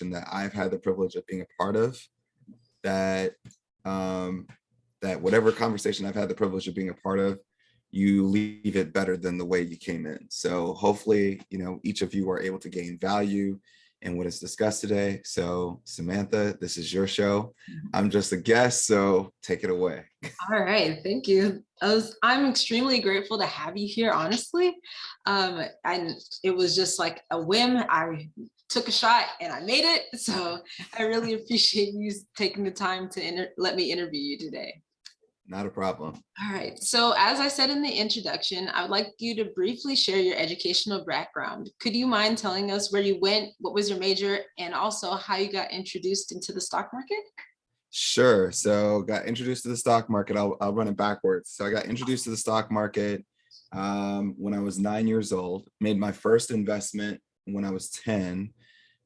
that I've had the privilege of being a part of, that um, that whatever conversation I've had the privilege of being a part of, you leave it better than the way you came in. So hopefully, each of you are able to gain value in what is discussed today. So Samantha, this is your show. I'm just a guest, so take it away. All right, thank you. I'm extremely grateful to have you here, honestly. And it was just like a whim. I took a shot and I made it. So I really appreciate you taking the time to let me interview you today. Not a problem. All right. So, as I said in the introduction, I would like you to briefly share your educational background. Could you mind telling us where you went, what was your major, and also how you got introduced into the stock market? Sure. So got introduced to the stock market. I'll run it backwards. So I got introduced to the stock market when I was 9 years old, made my first investment when I was 10.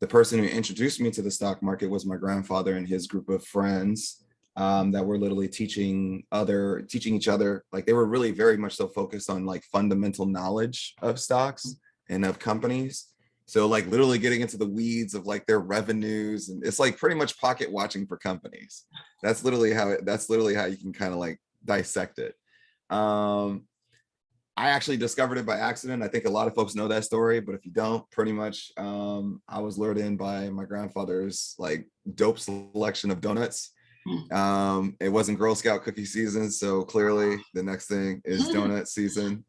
The person who introduced me to the stock market was my grandfather and his group of friends that were literally teaching each other. Like they were really very much so focused on like fundamental knowledge of stocks and of companies. So like literally getting into the weeds of like their revenues, and it's like pretty much pocket watching for companies. That's literally how you can kind of like dissect it. I actually discovered it by accident. I think a lot of folks know that story, but if you don't, pretty much I was lured in by my grandfather's like dope selection of donuts. It wasn't Girl Scout cookie season, so clearly the next thing is donut season.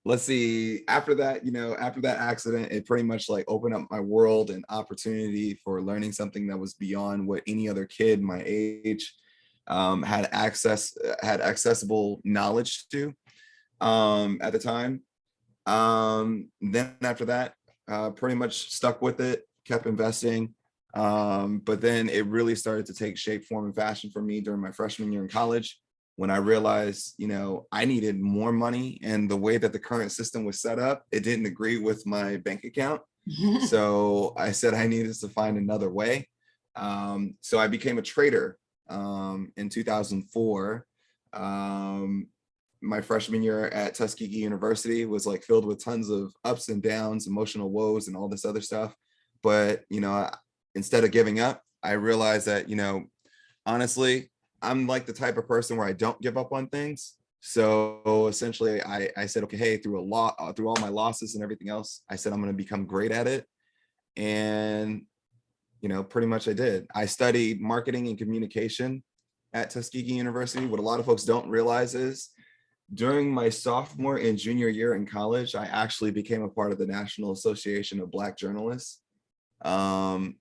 Let's see, after that, after that accident, it pretty much like opened up my world and opportunity for learning something that was beyond what any other kid my age had accessible knowledge to at the time. Then after that, pretty much stuck with it, kept investing. But then it really started to take shape, form, and fashion for me during my freshman year in college, when I realized, I needed more money, and the way that the current system was set up, it didn't agree with my bank account. So I said I needed to find another way. So I became a trader in 2004. My freshman year at Tuskegee University was like filled with tons of ups and downs, emotional woes, and all this other stuff. But, instead of giving up, I realized that, honestly, I'm like the type of person where I don't give up on things. So essentially I said, okay, hey, through all my losses and everything else, I said, I'm going to become great at it. And, pretty much I did. I studied marketing and communication at Tuskegee University. What a lot of folks don't realize is during my sophomore and junior year in college, I actually became a part of the National Association of Black Journalists.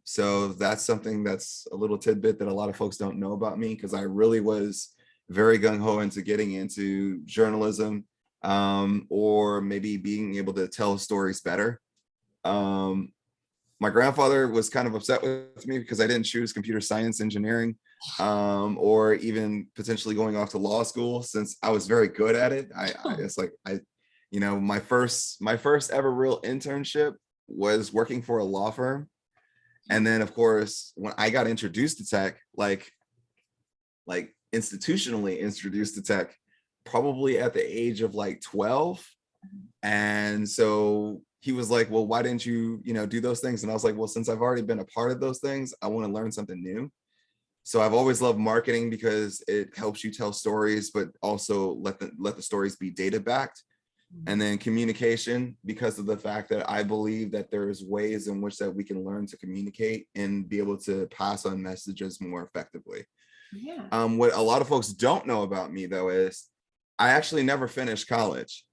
So that's something that's a little tidbit that a lot of folks don't know about me, because I really was very gung-ho into getting into journalism, or maybe being able to tell stories better. My grandfather was kind of upset with me because I didn't choose computer science engineering, or even potentially going off to law school, since I was very good at it. It's like my first ever real internship was working for a law firm. And then of course, when I got introduced to tech, like institutionally introduced to tech, probably at the age of like 12. And so he was like, well, why didn't you, do those things? And I was like, well, since I've already been a part of those things, I want to learn something new. So I've always loved marketing because it helps you tell stories, but also let the stories be data backed. And then communication, because of the fact that I believe that there's ways in which that we can learn to communicate and be able to pass on messages more effectively. Yeah. What a lot of folks don't know about me, though, is I actually never finished college.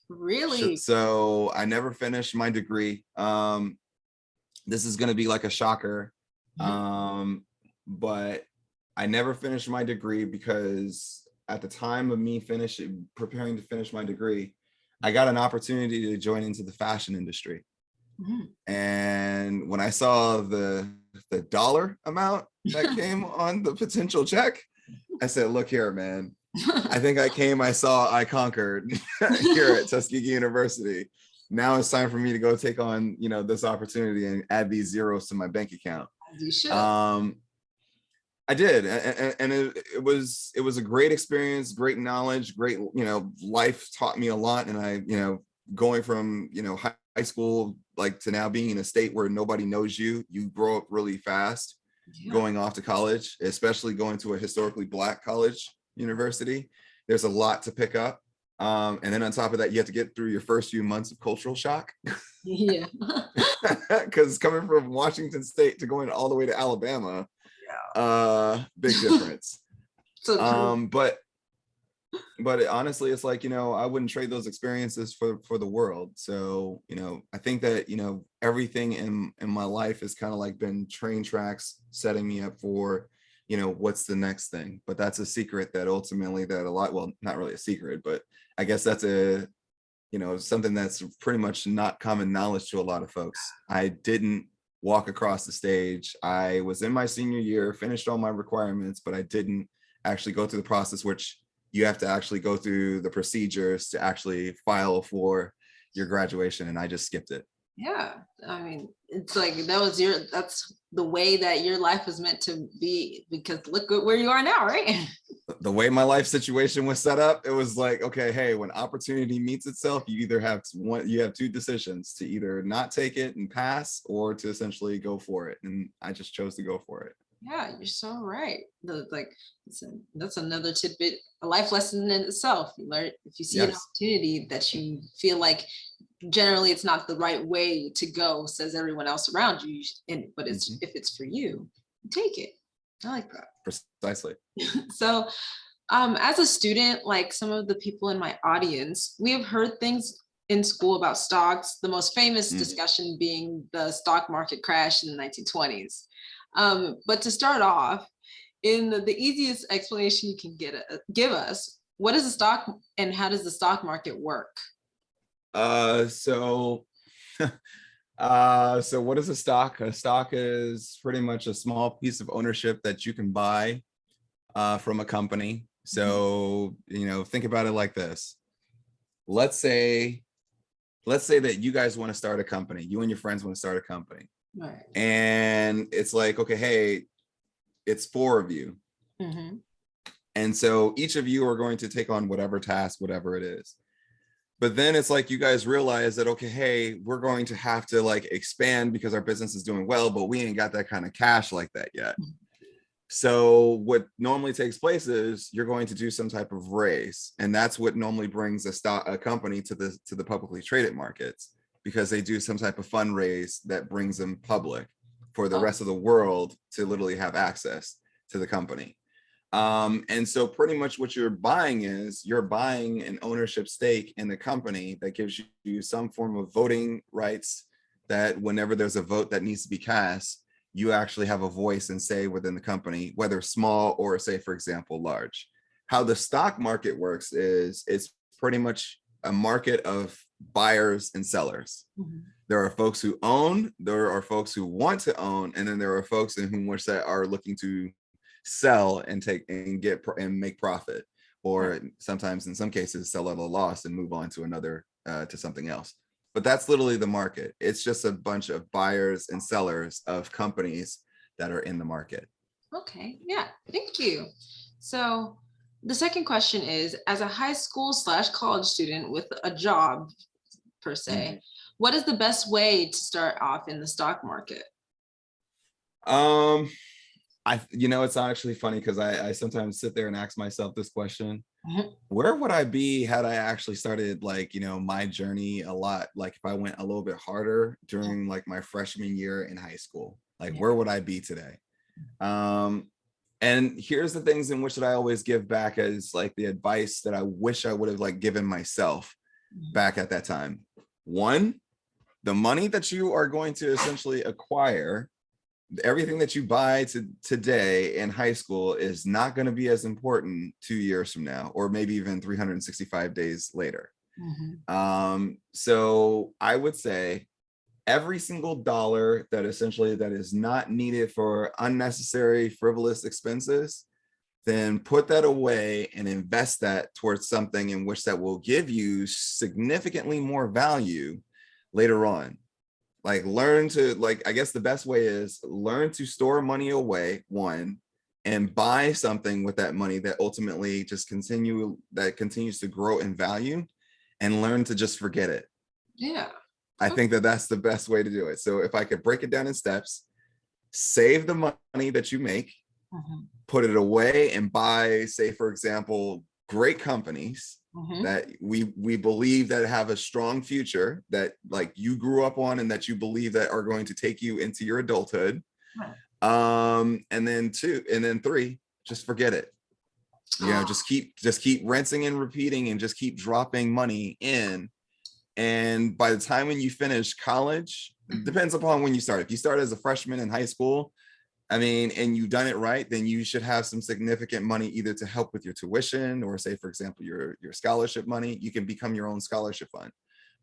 Really? So I never finished my degree. This is going to be like a shocker. But I never finished my degree because at the time of me preparing to finish my degree, I got an opportunity to join into the fashion industry. And when I saw the dollar amount that came on the potential check, I said, look here, man, I think I saw, I conquered here at Tuskegee University. Now it's time for me to go take on, this opportunity and add these zeros to my bank account. You should. I did, and it was a great experience, great knowledge, great, life taught me a lot. And I, going from, high high school, like to now being in a state where nobody knows you, you grow up really fast Yeah. going off to college, especially going to a historically Black college university. There's a lot to pick up. And then on top of that, you have to get through your first few months of cultural shock. Yeah. Because coming from Washington State to going all the way to Alabama, big difference. So true. But honestly, it's like, I wouldn't trade those experiences for the world. So, I think that, everything in my life has kind of like been train tracks setting me up for, what's the next thing. But that's a secret that ultimately that a lot, well, not really a secret, but I guess that's something that's pretty much not common knowledge to a lot of folks. I didn't walk across the stage. I was in my senior year, finished all my requirements, but I didn't actually go through the process, which you have to actually go through the procedures to actually file for your graduation, and I just skipped it. Yeah, I mean, it's like that's the way that your life was meant to be, because look at where you are now, right? The way my life situation was set up, it was like, okay, hey, when opportunity meets itself, you either have you have two decisions: to either not take it and pass, or to essentially go for it. And I just chose to go for it. Yeah, you're so right. That's another tidbit, a life lesson in itself. You learn, if you see an Yes. opportunity that you feel like generally it's not the right way to go, says everyone else around you, but Mhm. if it's for you, take it. I like that. Precisely. So, as a student, like some of the people in my audience, we have heard things in school about stocks, the most famous Mm. discussion being the stock market crash in the 1920s. But to start off, in the easiest explanation you can give us, what is a stock and how does the stock market work? So so what is a stock? A stock is pretty much a small piece of ownership that you can buy from a company. Mhm. So, think about it like this. Let's say that you guys want to start a company. You and your friends want to start a company. Right. And it's like, okay, hey, it's four of you. Hmm. And so each of you are going to take on whatever task, whatever it is. But then it's like you guys realize that, okay, hey, we're going to have to like expand because our business is doing well, but we ain't got that kind of cash like that yet. So what normally takes place is you're going to do some type of raise, and that's what normally brings a company to the publicly traded markets, because they do some type of fundraise that brings them public for the Oh, rest of the world to literally have access to the company. And so pretty much what you're buying is you're buying an ownership stake in the company that gives you some form of voting rights, that whenever there's a vote that needs to be cast, you actually have a voice and say within the company, whether small or, say, for example, large. How the stock market works is it's pretty much a market of buyers and sellers. mhm. There are folks who own, there are folks who want to own, and then there are folks in whom which that are looking to sell and take and get and make profit, Right. or sometimes in some cases sell at a loss and move on to another to something else. But that's literally the market. It's just a bunch of buyers and sellers of companies that are in the market. Okay, yeah, thank you. So the second question is, as a high school slash college student with a job per Mm. se, what is the best way to start off in the stock market? um it's actually funny because I sometimes sit there and ask myself this question: Mhm. where would I be had I actually started, like, my journey a lot, like if I went a little bit harder during like my freshman year in high school? Like, Yeah. where would I be today? um and here's the things in which that I always give back as like the advice that I wish I would have like given myself Mhm. back at that time. One, the money that you are going to essentially acquire, everything that you buy today in high school, is not going to be as important 2 years from now, or maybe even 365 days later. Mhm. So I would say every single dollar that essentially that is not needed for unnecessary frivolous expenses, then put that away and invest that towards something in which that will give you significantly more value later on. Like, learn to, like, I guess the best way is learn to store money away, one, and buy something with that money that ultimately just continues to grow in value, and learn to just forget it. Yeah. I think that that's the best way to do it. So if I could break it down in steps, save the money that you make, Mhm. put it away and buy, say, for example, great companies Mhm. that we believe that have a strong future that like you grew up on and that you believe that are going to take you into your adulthood. Right. And then two, and then three, just forget it. Oh, Just keep rinsing and repeating and just keep dropping money in. And by the time when you finish college, it depends upon when you start. If you start as a freshman in high school, I mean, and you've done it right, then you should have some significant money either to help with your tuition or say, for example, your scholarship money. You can become your own scholarship fund.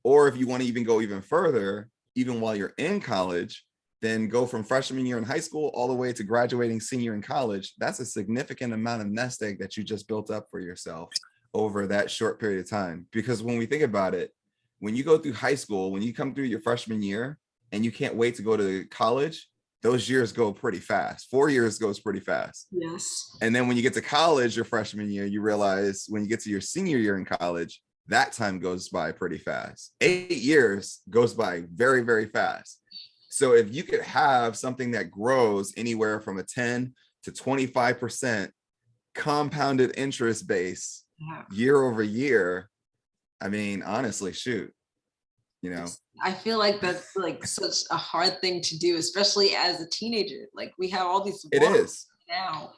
Or if you want to even go even further, even while you're in college, then go from freshman year in high school all the way to graduating senior in college. That's a significant amount of nest egg that you just built up for yourself over that short period of time. Because when we think about it, when you go through high school, when you come through your freshman year and you can't wait to go to college, those years go pretty fast. 4 years goes pretty fast. yes. And then when you get to college your freshman year, you realize when you get to your senior year in college, that time goes by pretty fast. 8 years goes by very, very fast. So if you could have something that grows anywhere from a 10 to 25% compounded interest base Yeah. year over year, I mean, honestly, shoot, you know, I feel like that's like such a hard thing to do, especially as a teenager. Like we have all these it wants is. now.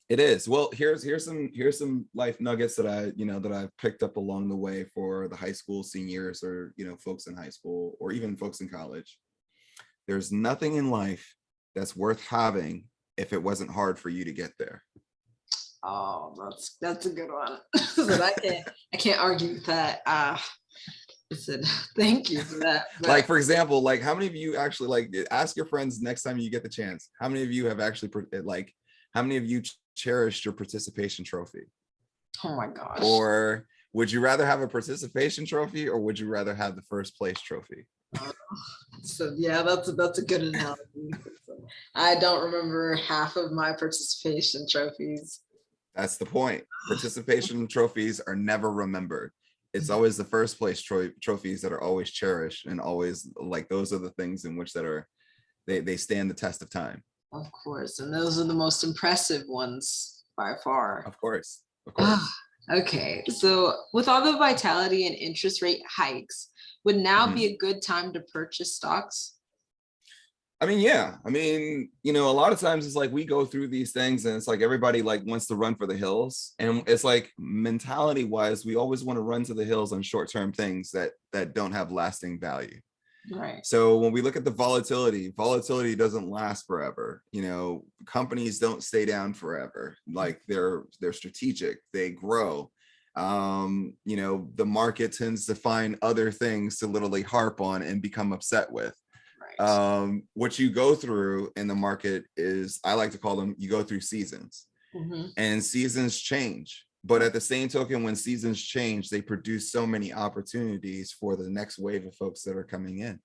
It is. Well, here's some life nuggets that I've picked up along the way for the high school seniors or folks in high school or even folks in college. There's nothing in life that's worth having if it wasn't hard for you to get there. Oh, that's a good one. So I can't argue with that. Listen, thank you for that. Like But for example, like how many of you actually like ask your friends next time you get the chance, how many of you have actually like how many of you cherished your participation trophy? oh my gosh. Or would you rather have a participation trophy or would you rather have the first place trophy? Uh, so yeah, that's a good analogy. So, I don't remember half of my participation trophies. That's the point. Participation trophies are never remembered. It's always the first place trophies that are always cherished and always like those are the things in which that are they stand the test of time. Of course, and those are the most impressive ones by far. Of course. Of Ah, course. okay, so with all the vitality and interest rate hikes, would now Mhm. be a good time to purchase stocks? I mean, yeah. I mean, a lot of times it's like we go through these things and it's like everybody like wants to run for the hills. And it's like mentality wise, we always want to run to the hills on short-term things that don't have lasting value. Right. So when we look at the volatility doesn't last forever. Companies don't stay down forever. Like they're strategic, they grow. The market tends to find other things to literally harp on and become upset with. Right. What you go through in the market is, I like to call them, you go through seasons, Mhm. and seasons change. But at the same token, when seasons change, they produce so many opportunities for the next wave of folks that are coming in.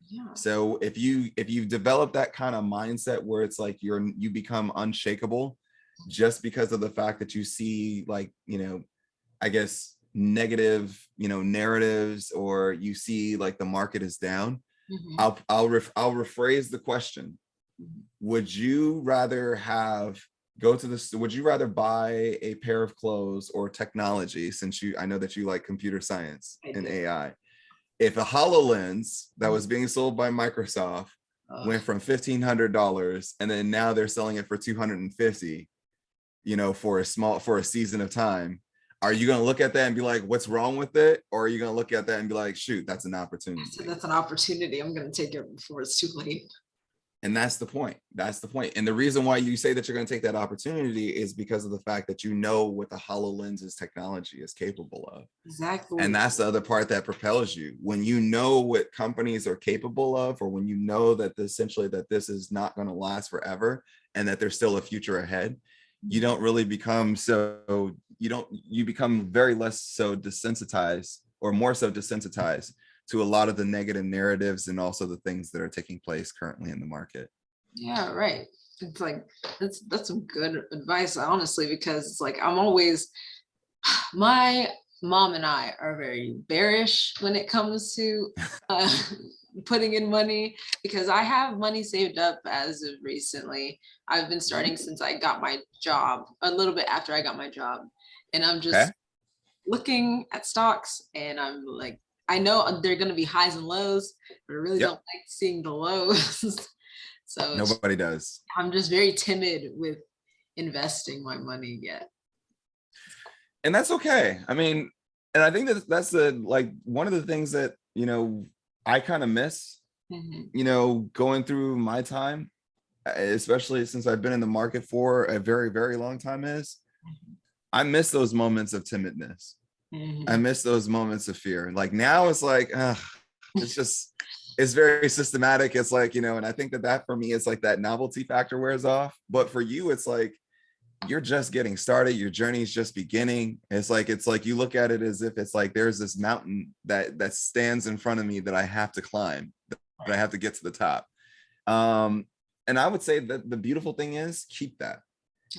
Yeah. So if you've developed that kind of mindset where it's like you become unshakable just because of the fact that you see like, I guess negative, narratives, or you see like the market is down, Mhm. I'll rephrase the question. Mhm. Would you rather would you rather buy a pair of clothes or technology, since I know that you like computer science I and do. AI, if a HoloLens that Mhm. was being sold by Microsoft Ugh. went from $1,500 and then now they're selling it for 250, for a season of time, are you going to look at that and be like, what's wrong with it? Or are you going to look at that and be like, shoot, that's an So opportunity? that's an opportunity. I'm gonna take it before it's too late. And that's the point. That's the point. And the reason why you say that you're going to take that opportunity is because of the fact that you know what the HoloLens's technology is capable of. And Exactly. that's the other part that propels you. When you know what companies are capable of, or when you know that essentially that this is not going to last forever and that there's still a future ahead, you don't really become you become very less so desensitized, or more so desensitized to a lot of the negative narratives and also the things that are taking place currently in the market. Yeah, right. It's like that's some good advice, honestly, because it's like I'm always my mom and I are very bearish when it comes to uh, putting in money, because I have money saved up as of recently. I've been starting since I got my job, a little bit after I got my job. And I'm Okay. just looking at stocks and I'm like, I know they're going to be highs and lows, but I really don't Yep. like seeing the lows. So Nobody does. I'm just very timid with investing my money yet. And that's okay. I mean, and I think that that's the like one of the things that, I kind of miss, Mhm. going through my time, especially since I've been in the market for a very, very long time, is I miss those moments of timidness. I Mhm. miss those moments of fear. Like now it's like, it's just, it's very systematic. It's like, and I think that for me, it's like that novelty factor wears off. But for you, it's like, you're just getting started. Your journey is just beginning. It's like you look at it as if it's like there's this mountain that stands in front of me that I have to climb, that I have to get to the top. And I would say that the beautiful thing is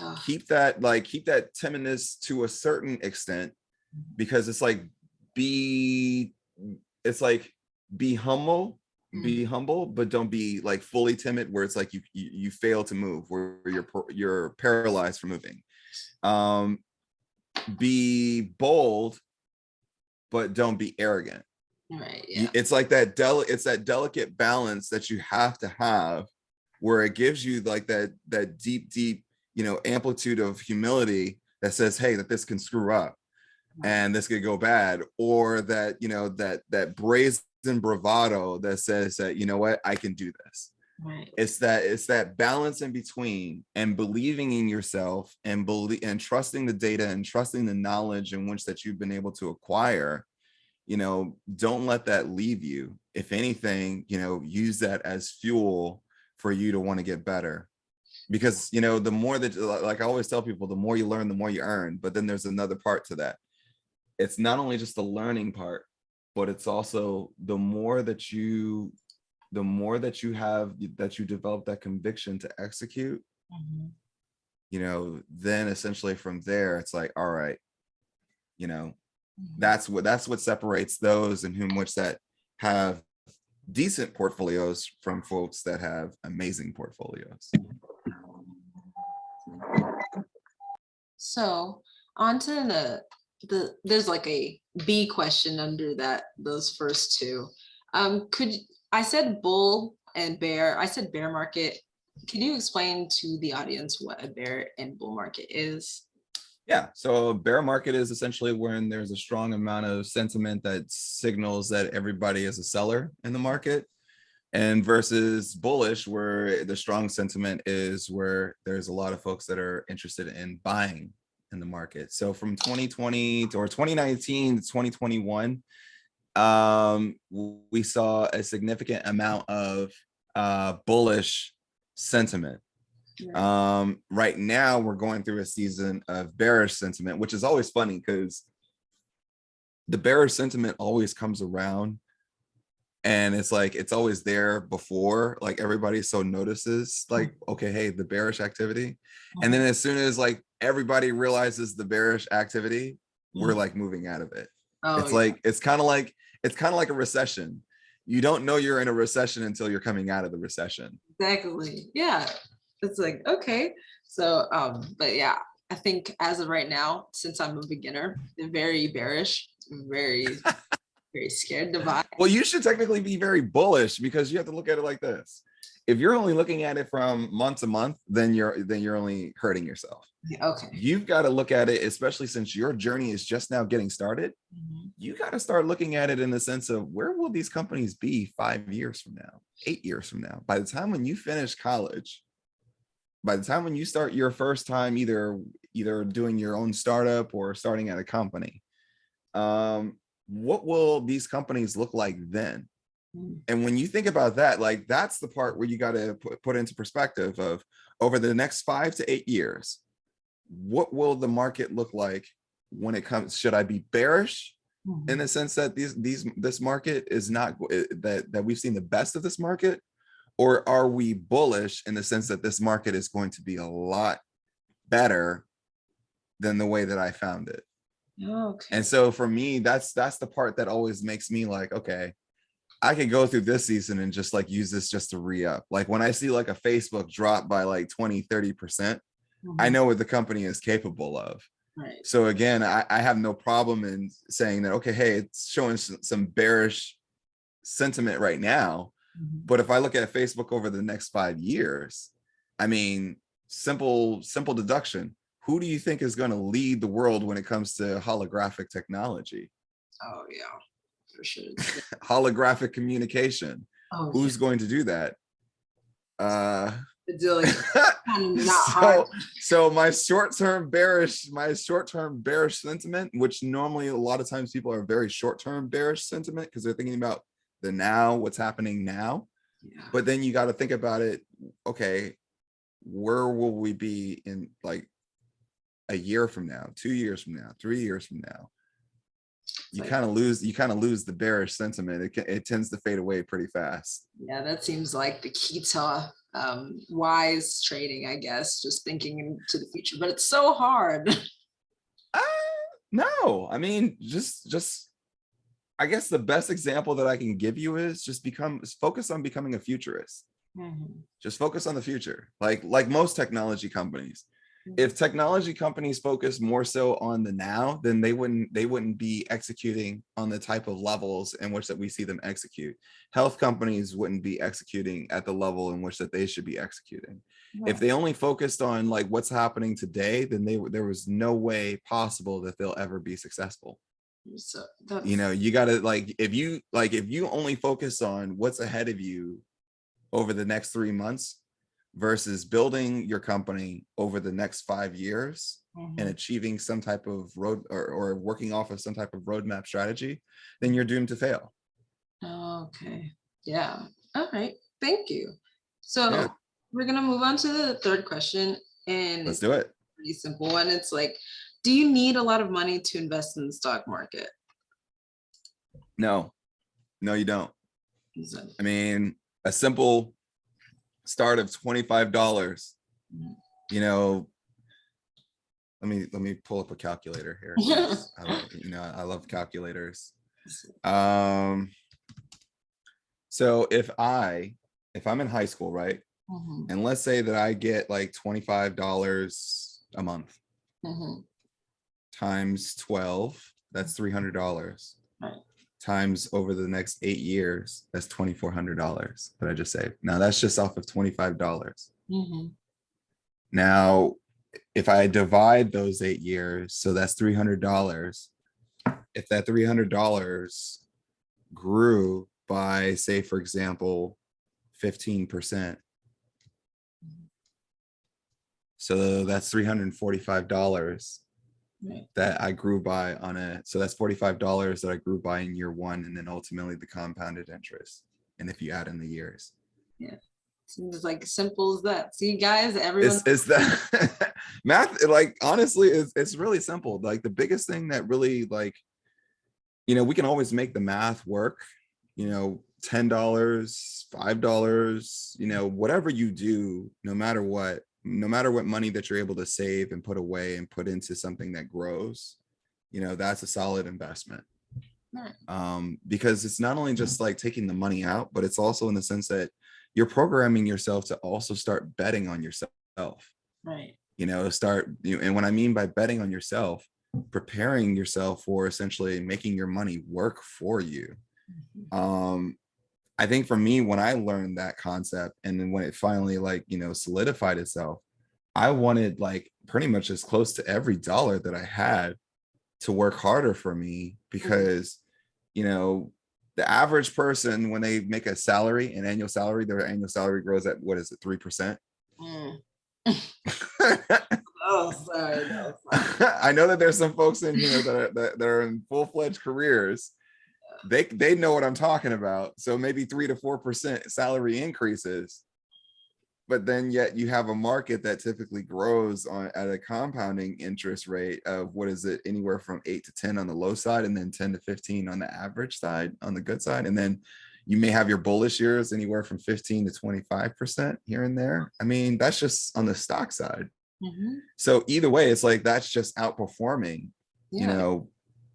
Oh, keep that timidness to a certain extent, because be it's like be humble, mhm. but don't be like fully timid where it's like you fail to move, where you're paralyzed from moving. um be bold, but don't be arrogant. Right. Yeah. It's like it's that delicate balance that you have to have, where it gives you like that deep amplitude of humility that says, hey, that this can screw up Right. and this could go bad, or that brazen bravado that says that, what, I can do this. Right. It's that balance in between, and believing in yourself, and trusting the data, and trusting the knowledge in which that you've been able to acquire. Don't let that leave you. If anything, use that as fuel for you to want to get better, because the more that, like I always tell people, the more you learn, the more you earn. But then there's another part to that. It's not only just the learning part, but it's also the more that you develop that conviction to execute, Mhm. then essentially from there, it's like, all right, you know, Mhm. that's what separates those in whom which that have decent portfolios from folks that have amazing portfolios. So on to there's like a B question under those first two. Could I said bull and bear? I said bear market. Can you explain to the audience what a bear and bull market is? Yeah. So a bear market is essentially when there's a strong amount of sentiment that signals that everybody is a seller in the market, and versus bullish, where the strong sentiment is where there's a lot of folks that are interested in buying in the market. So from 2020 or 2019 to 2021, we saw a significant amount of bullish sentiment. Right. Right now we're going through a season of bearish sentiment, which is always funny because the bearish sentiment always comes around, and it's like it's always there before like everybody so notices, like, okay, hey, the bearish activity. And then Mhm. as soon as like everybody realizes the bearish activity, we're Mhm. like moving out of it. Oh, It's yeah, like it's kind of like a recession. You don't know you're in a recession until you're coming out of the recession. exactly. Yeah. It's like, okay. So, but yeah, I think as of right now, since I'm a beginner, very bearish, very, very scared to buy. Well, you should technically be very bullish, because you have to look at it like this. If you're only looking at it from month to month, then you're only hurting yourself. Okay. You've got to look at it, especially since your journey is just now getting started. Mhm. You got to start looking at it in the sense of, where will these companies be 5 years from now, 8 years from now? By the time when you finish college, by the time when you start your first time either doing your own startup or starting at a company, what will these companies look like then? Mhm. And when you think about that, like, that's the part where you got to put into perspective of, over the next 5 to 8 years, what will the market look like? When it comes, should I be bearish in Mhm. the sense that this market is not that we've seen the best of this market, or are we bullish in the sense that this market is going to be a lot better than the way that I found it? Okay. And so for me, that's the part that always makes me like, okay, I could go through this season and just like use this just to re-up. Like when I see like a Facebook drop by like 20-30%, I Mhm. know what the company is capable of. Right. So again, I have no problem in saying that, okay, hey, it's showing some bearish sentiment right now. Mhm. But if I look at Facebook over the next 5 years, I mean, simple deduction. Who do you think is going to lead the world when it comes to holographic technology? Oh yeah, for sure. Holographic communication. Oh yeah. Who's going to do that? Uh It's like kind of not hard. so my short-term bearish sentiment, which normally a lot of times people are very short-term bearish sentiment because they're thinking about the now, what's happening now. Yeah. But then you got to think about it, okay, where will we be in like a year from now, 2 years from now, 3 years from now? You Like, kind of lose the bearish sentiment. It tends to fade away pretty fast. yeah, that seems like the key to wise trading, I guess, just thinking into the future. But it's so hard. Uh, no, I mean, just I guess the best example that I can give you is focus on becoming a futurist. Mhm. Just focus on the future. Like most technology companies. If technology companies focus more so on the now, then they wouldn't be executing on the type of levels in which that we see them execute. Health companies wouldn't be executing at the level in which that they should be executing. If Right. they only focused on like what's happening today, then there was no way possible that they'll ever be successful. So You that's know, you got to if you only focus on what's ahead of you over the next 3 months versus building your company over the next 5 years and mhm. achieving some type of road or working off of some type of roadmap strategy, then you're doomed to fail. Okay. Yeah. All right. Thank you. Yeah, So we're gonna move on to the third question, and let's it's do it. a pretty simple one. It's like, do you need a lot of money to invest in the stock market? No, no, you don't. So, I mean, a simple start of $25, mhm. you know, let me pull up a calculator here because I love calculators. Um, so if I'm in high school, right? Mhm, And let's say that I get like $25 a month mhm. times 12, that's $300. Right. Times over the next 8 years, that's $2,400 that I just saved. Now that's just off of $25. Mhm. Now, if I divide those 8 years, so that's $300. If that $300 grew by, say, for example, 15%, so that's $345 Right. that I grew by so that's $45 that I grew by in year one, and then ultimately the compounded interest. And if you add in the years, Yeah. Seems like simple as that. See, guys, everyone. it's that math, like honestly, it's really simple. Like the biggest thing that really like, we can always make the math work, $10, $5, whatever you do, no matter what money that you're able to save and put away and put into something that grows, that's a solid investment. Right. Because it's not only just like taking the money out, but it's also in the sense that you're programming yourself to also start betting on yourself. Right. And what I mean by betting on yourself, preparing yourself for essentially making your money work for you. Mhm. I think for me, when I learned that concept and then when it finally solidified itself, I wanted like pretty much as close to every dollar that I had to work harder for me because, the average person, when they make an annual salary, their annual salary grows at, what is it, 3%? Mm. Oh, sorry. No, sorry. I know that there's some folks in here that are in full-fledged careers. They know what I'm talking about. So maybe 3 to 4% salary increases, but then yet you have a market that typically grows at a compounding interest rate of, what is it, anywhere from 8 to 10 on the low side, and then 10 to 15 on the average side, on the good side. And then you may have your bullish years anywhere from 15 to 25% here and there. I mean, that's just on the stock side. Mhm. So either way, it's like that's just outperforming you Yeah. know,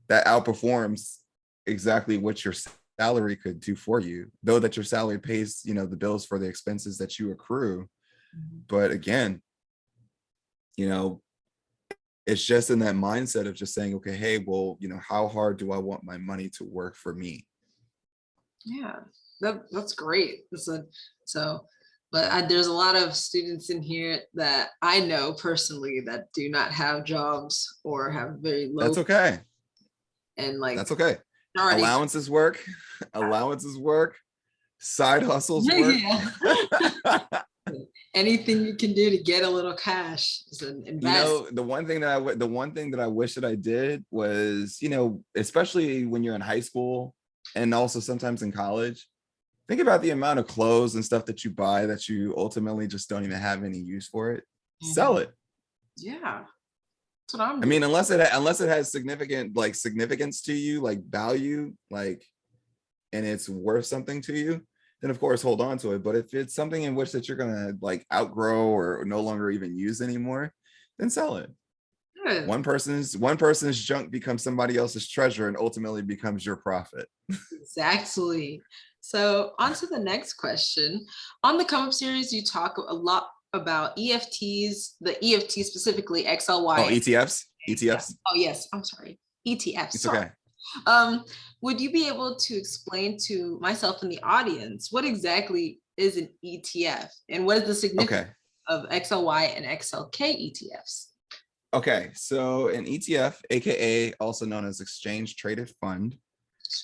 that outperforms exactly what your salary could do for you, though that your salary pays, the bills for the expenses that you accrue. Mhm. But again, you know, it's just in that mindset of just saying, okay, hey, well, how hard do I want my money to work for me? Yeah, that's great. So, but there's a lot of students in here that I know personally that do not have jobs or have very low That's okay. and like That's okay. already. Allowances work. Allowances work. Side hustles work. Yeah. Anything you can do to get a little cash is an invest. The one thing that I wish that I did was, especially when you're in high school and also sometimes in college, think about the amount of clothes and stuff that you buy that you ultimately just don't even have any use for it. Sell Mhm. it. Yeah, that's what I'm I doing. mean, unless it has significance to you, like value, and it's worth something to you, then of course hold on to it. But if it's something in which that you're gonna like outgrow or no longer even use anymore, then sell it. Good. One person's junk becomes somebody else's treasure and ultimately becomes your profit. Exactly. So on to the next question. On the Come Up series, you talk a lot about EFTs, the EFT specifically Oh, XLY. ETFs. Yeah. ETFs. Oh yes, I'm sorry. ETFs. It's Sorry. okay. Um, would you be able to explain to myself and the audience what exactly is an ETF and what is the significance Okay. of XLY and XLK ETFs? Okay. So an ETF, aka also known as exchange traded fund,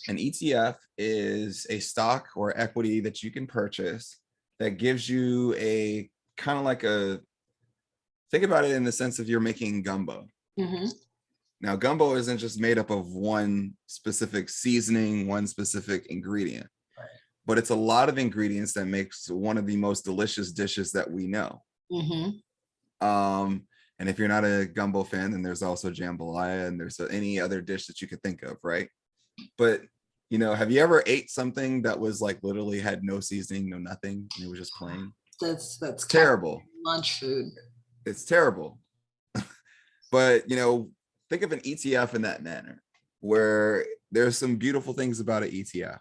an ETF is a stock or equity that you can purchase that gives you a kind of like think about it in the sense of you're making gumbo. Mm-hmm. Now, gumbo isn't just made up of one specific seasoning, one specific ingredient, but it's a lot of ingredients that makes one of the most delicious dishes that we know. Mm-hmm. Um, and if you're not a gumbo fan, then there's also jambalaya and there's any other dish that you could think of, right? But have you ever ate something that was like literally had no seasoning, no nothing, and it was just plain? That's It's kind of terrible. lunch food. It's terrible. But think of an ETF in that manner, where there's some beautiful things about an ETF.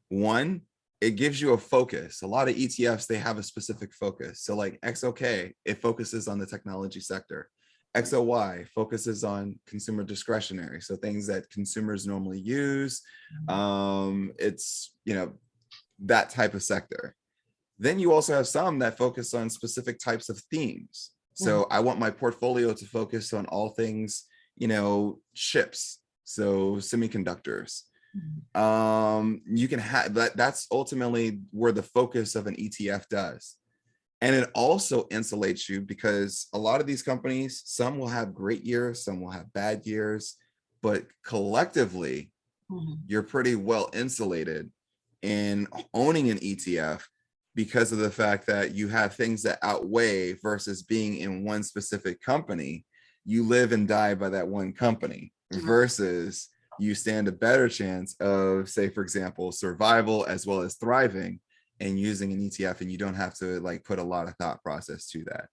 One, it gives you a focus. A lot of ETFs, they have a specific focus. So like XOK, it focuses on the technology sector. XOY focuses on consumer discretionary, so things that consumers normally use. It's that type of sector. Then you also have some that focus on specific types of themes. Mhm. So I want my portfolio to focus on all things, chips, so semiconductors. You can have that's ultimately where the focus of an ETF does. And it also insulates you because a lot of these companies, some will have great years, some will have bad years, but collectively, Mhm. you're pretty well insulated in owning an ETF because of the fact that you have things that outweigh versus being in one specific company. You live and die by that one company versus you stand a better chance of, say, for example, survival as well as thriving and using an ETF, and you don't have to like put a lot of thought process to that.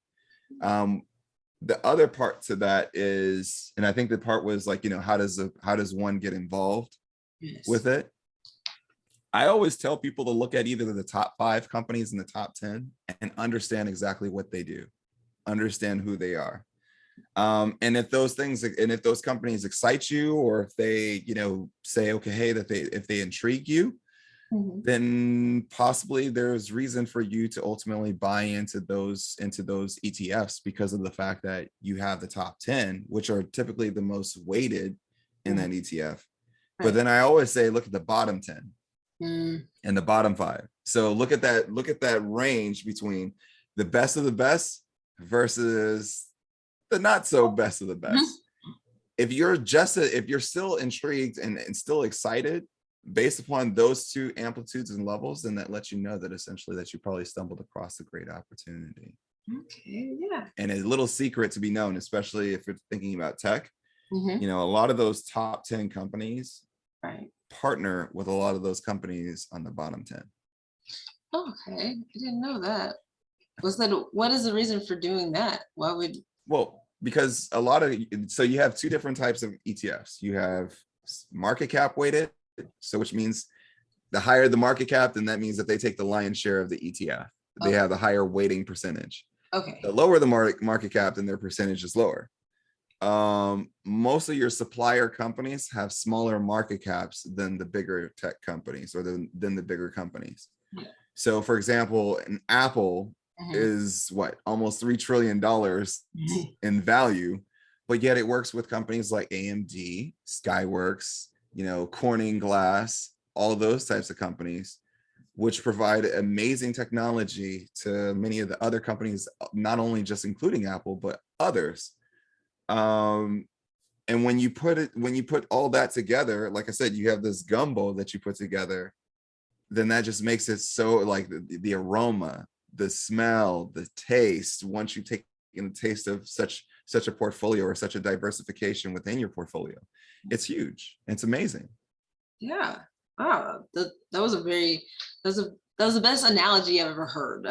The other part to that is, and I think the part was like, how does one get involved Yes. with it? I always tell people to look at either the top 5 companies in the top 10 and understand exactly what they do, understand who they are. And if those companies excite you, or if they, say, okay, hey, if they intrigue you, Mhm. then possibly there's reason for you to ultimately buy into those ETFs because of the fact that you have the top 10, which are typically the most weighted in Mhm. that ETF. But Right. then I always say, look at the bottom 10 Mm. and the bottom 5. So look at that range between the best of the best versus the not so best of the Mhm. best. If you're still intrigued and still excited based upon those two amplitudes and levels, then that lets you know that essentially that you probably stumbled across a great opportunity. Okay. Yeah. And a little secret to be known, especially if you're thinking about tech, Hmm. a lot of those top 10 companies Right. partner with a lot of those companies on the bottom 10. Okay. I didn't know that. Was that what is the reason for doing that? Why would Well, because a lot of, so you have two different types of ETFs. You have market cap weighted, so which means the higher the market cap, then that means that they take the lion's share of the ETF. They Okay. have the higher weighting percentage. Okay. The lower the market cap, then their percentage is lower. Most of your supplier companies have smaller market caps than the bigger tech companies, or than the bigger companies. Yeah. So for example, an Apple is what, almost $3 trillion in value, but yet it works with companies like AMD, Skyworks, Corning Glass, all those types of companies, which provide amazing technology to many of the other companies, not only just including Apple, but others. And when you put all that together, like I said, you have this gumbo that you put together, then that just makes it so, like, the aroma, the smell, the taste, once you take in the taste of such a portfolio, or such a diversification within your portfolio, it's huge. It's amazing. Yeah. Wow. That was a very, that was the best analogy I've ever heard.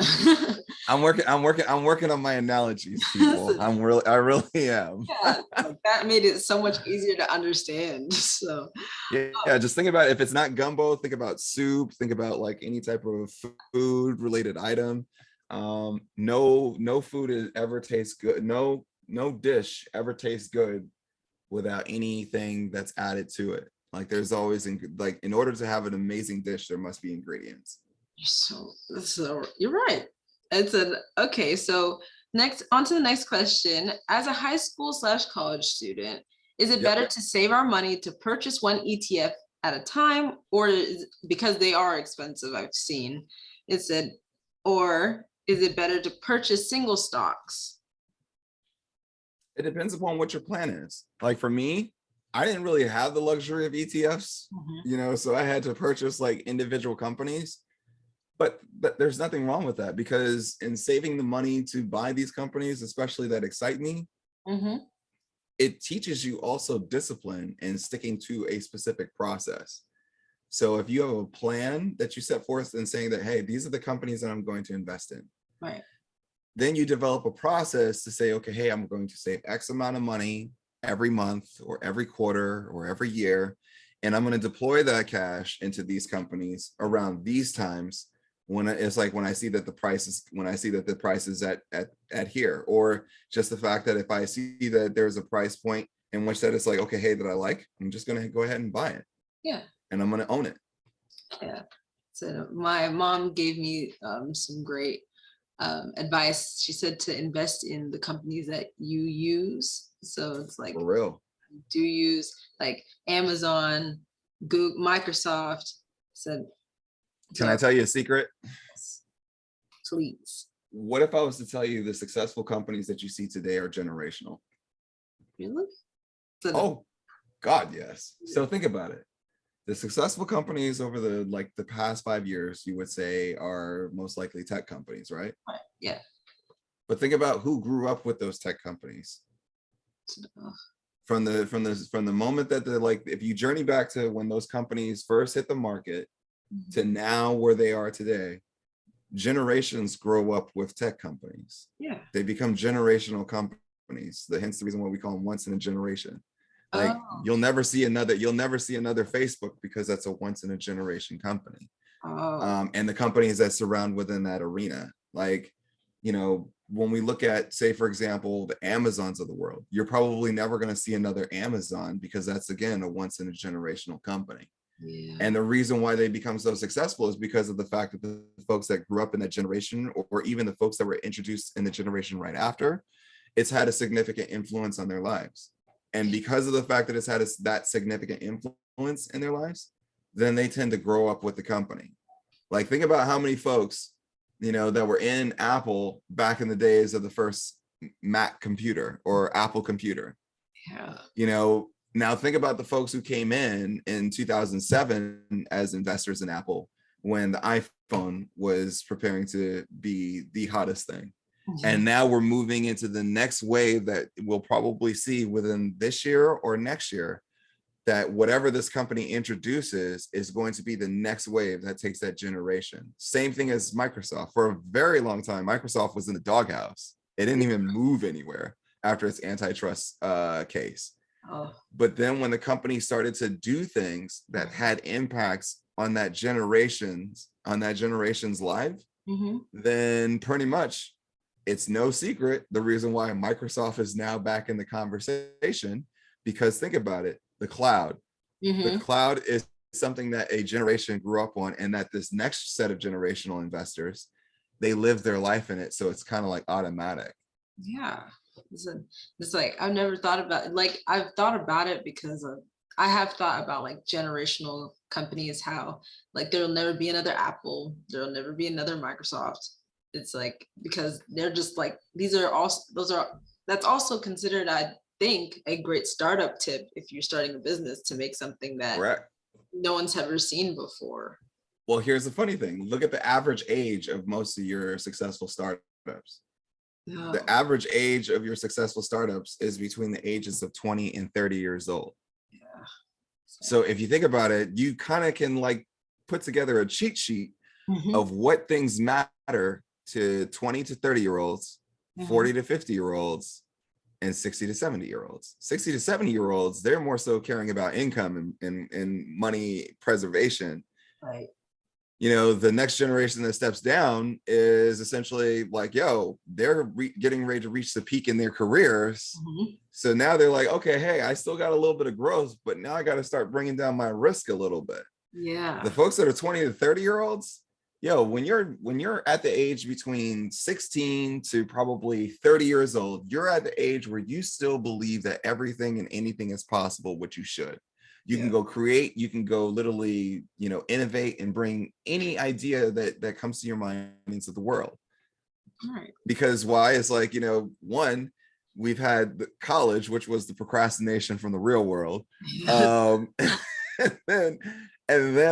I'm working on my analogies, people. I really am. Yeah, like, that made it so much easier to understand. So Yeah, just think about it. If it's not gumbo, think about soup, think about like any type of food related item. No food ever tastes good. No dish ever tastes good without anything that's added to it. Like, there's always, like, in order to have an amazing dish, there must be ingredients. so you're right. Okay, so next, on to the next question. As a high school / college student, is it Yep. better to save our money to purchase one ETF at a time, or because they are expensive, I've seen it said, or is it better to purchase single stocks? It depends upon what your plan is. Like for me, I didn't really have the luxury of ETFs, so I had to purchase like individual companies. But there's nothing wrong with that, because in saving the money to buy these companies, especially that excite me, it teaches you also discipline and sticking to a specific process. So if you have a plan that you set forth and saying that, hey, these are the companies that I'm going to invest in, Right. then you develop a process to say, okay, hey, I'm going to save X amount of money every month or every quarter or every year, and I'm going to deploy that cash into these companies around these times, when it's like when I see that the price is at here, or just the fact that if I see that there's a price point in which that it's like, okay, hey, that I like, I'm just going to go ahead and buy it. Yeah. And I'm going to own it. Yeah. So my mom gave me some great advice. She said to invest in the companies that you use. So it's like, For real. do use like Amazon, Google, Microsoft. Said, can I tell you a secret? Yes, please. What if I was to tell you the successful companies that you see today are generational? Really? So Oh, God, yes. So think about it. The successful companies over the past 5 years, you would say, are most likely tech companies, right? Yeah. But think about who grew up with those tech companies. From the moment that they're like, if you journey back to when those companies first hit the market to now where they are today, generations grow up with tech companies. Yeah. They become generational companies. Hence the reason why we call them once in a generation. Like you'll never see another Facebook, because that's a once in a generation company. And the companies that surround within that arena, like, when we look at, say, for example, the Amazons of the world, you're probably never going to see another Amazon, because that's, again, a once in a generational company. Yeah. And the reason why they become so successful is because of the fact that the folks that grew up in that generation, or even the folks that were introduced in the generation right after, it's had a significant influence on their lives. And because of the fact that it's had that significant influence in their lives, then they tend to grow up with the company. Like, think about how many folks, that were in Apple back in the days of the first Mac computer or Apple computer. Yeah. Now think about the folks who came in 2007 as investors in Apple, when the iPhone was preparing to be the hottest thing. And now we're moving into the next wave that we'll probably see within this year or next year, that whatever this company introduces is going to be the next wave that takes that generation. Same thing as Microsoft. For a very long time, Microsoft was in the doghouse. It didn't even move anywhere. after its antitrust case. Oh. But then when the company started to do things that had impacts on that generation's life, then pretty much it's no secret the reason why Microsoft is now back in the conversation, because think about it, the cloud is something that a generation grew up on, and that this next set of generational investors, they live their life in it. So it's kind of like automatic. Yeah. It's like I've never thought about it. Like I've thought about it because I have thought about like generational companies, how like there'll never be another Apple, there'll never be another Microsoft. It's like because they're just like that's also considered, I think, a great startup tip if you're starting a business, to make something that Correct. no one's ever seen before. Well, here's the funny thing. Look at the average age of most of your successful startups. Oh. The average age of your successful startups is between the ages of 20 and 30 years old. Yeah. So if you think about it, you kind of can like put together a cheat sheet of what things matter to 20 to 30 year olds, 40 to 50 year olds, and 60 to 70 year olds. 60 to 70 year olds, they're more so caring about income and money preservation. Right. You know, the next generation that steps down is essentially like, yo, they're getting ready to reach the peak in their careers. So now they're like, okay, hey, I still got a little bit of growth, but now I got to start bringing down my risk a little bit. Yeah. The folks that are 20 to 30 year olds, yo, when you're at the age between 16 to probably 30 years old, you're at the age where you still believe that everything and anything is possible, which you should. You can go create, you can go literally, you know, innovate and bring any idea that comes to your mind into the world. Right. Because why? It's like, you know, one, we've had the college, which was the procrastination from the real world. And then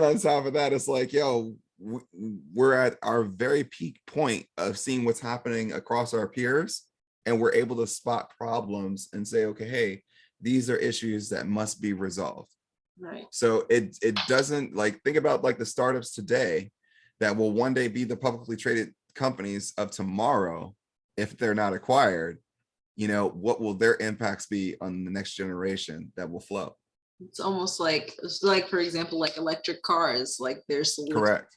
on top of that, it's like, yo, we're at our very peak point of seeing what's happening across our peers, and we're able to spot problems and say, okay, hey, these are issues that must be resolved. Right. So it doesn't, like, think about like the startups today that will one day be the publicly traded companies of tomorrow. If they're not acquired, you know, what will their impacts be on the next generation that will flow? It's almost like, for example, like electric cars, like there's Correct.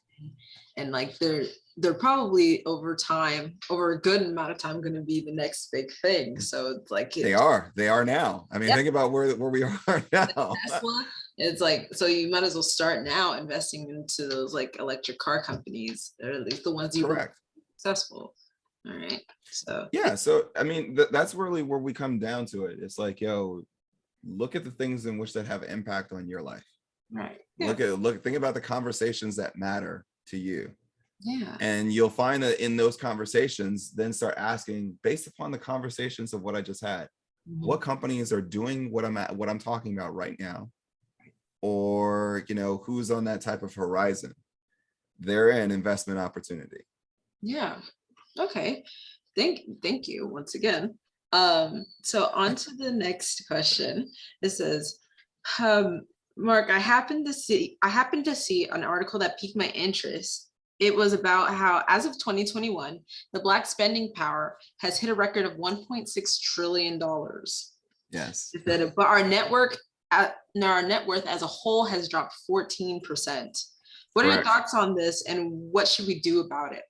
And like they're probably over a good amount of time going to be the next big thing. So it's like they are now. I mean, think about where we are now. Tesla, it's like, so you might as well start now investing into those like electric car companies, or at least the ones you were successful. All right. So yeah, so I mean, that's really where we come down to it. It's like, yo, look at the things in which that have impact on your life. Right. Think about the conversations that matter to you. Yeah. And you'll find that in those conversations, then start asking, based upon the conversations of what I just had, what companies are doing what I'm talking about right now, or, you know, who's on that type of horizon. They're an investment opportunity. Yeah. Okay. Thank you once again. So on to the next question. It says, Mark, I happened to see an article that piqued my interest. It was about how, as of 2021, the Black spending power has hit a record of $1.6 trillion. Yes. But our net worth as a whole has dropped 14%. What are your thoughts on this, and what should we do about it?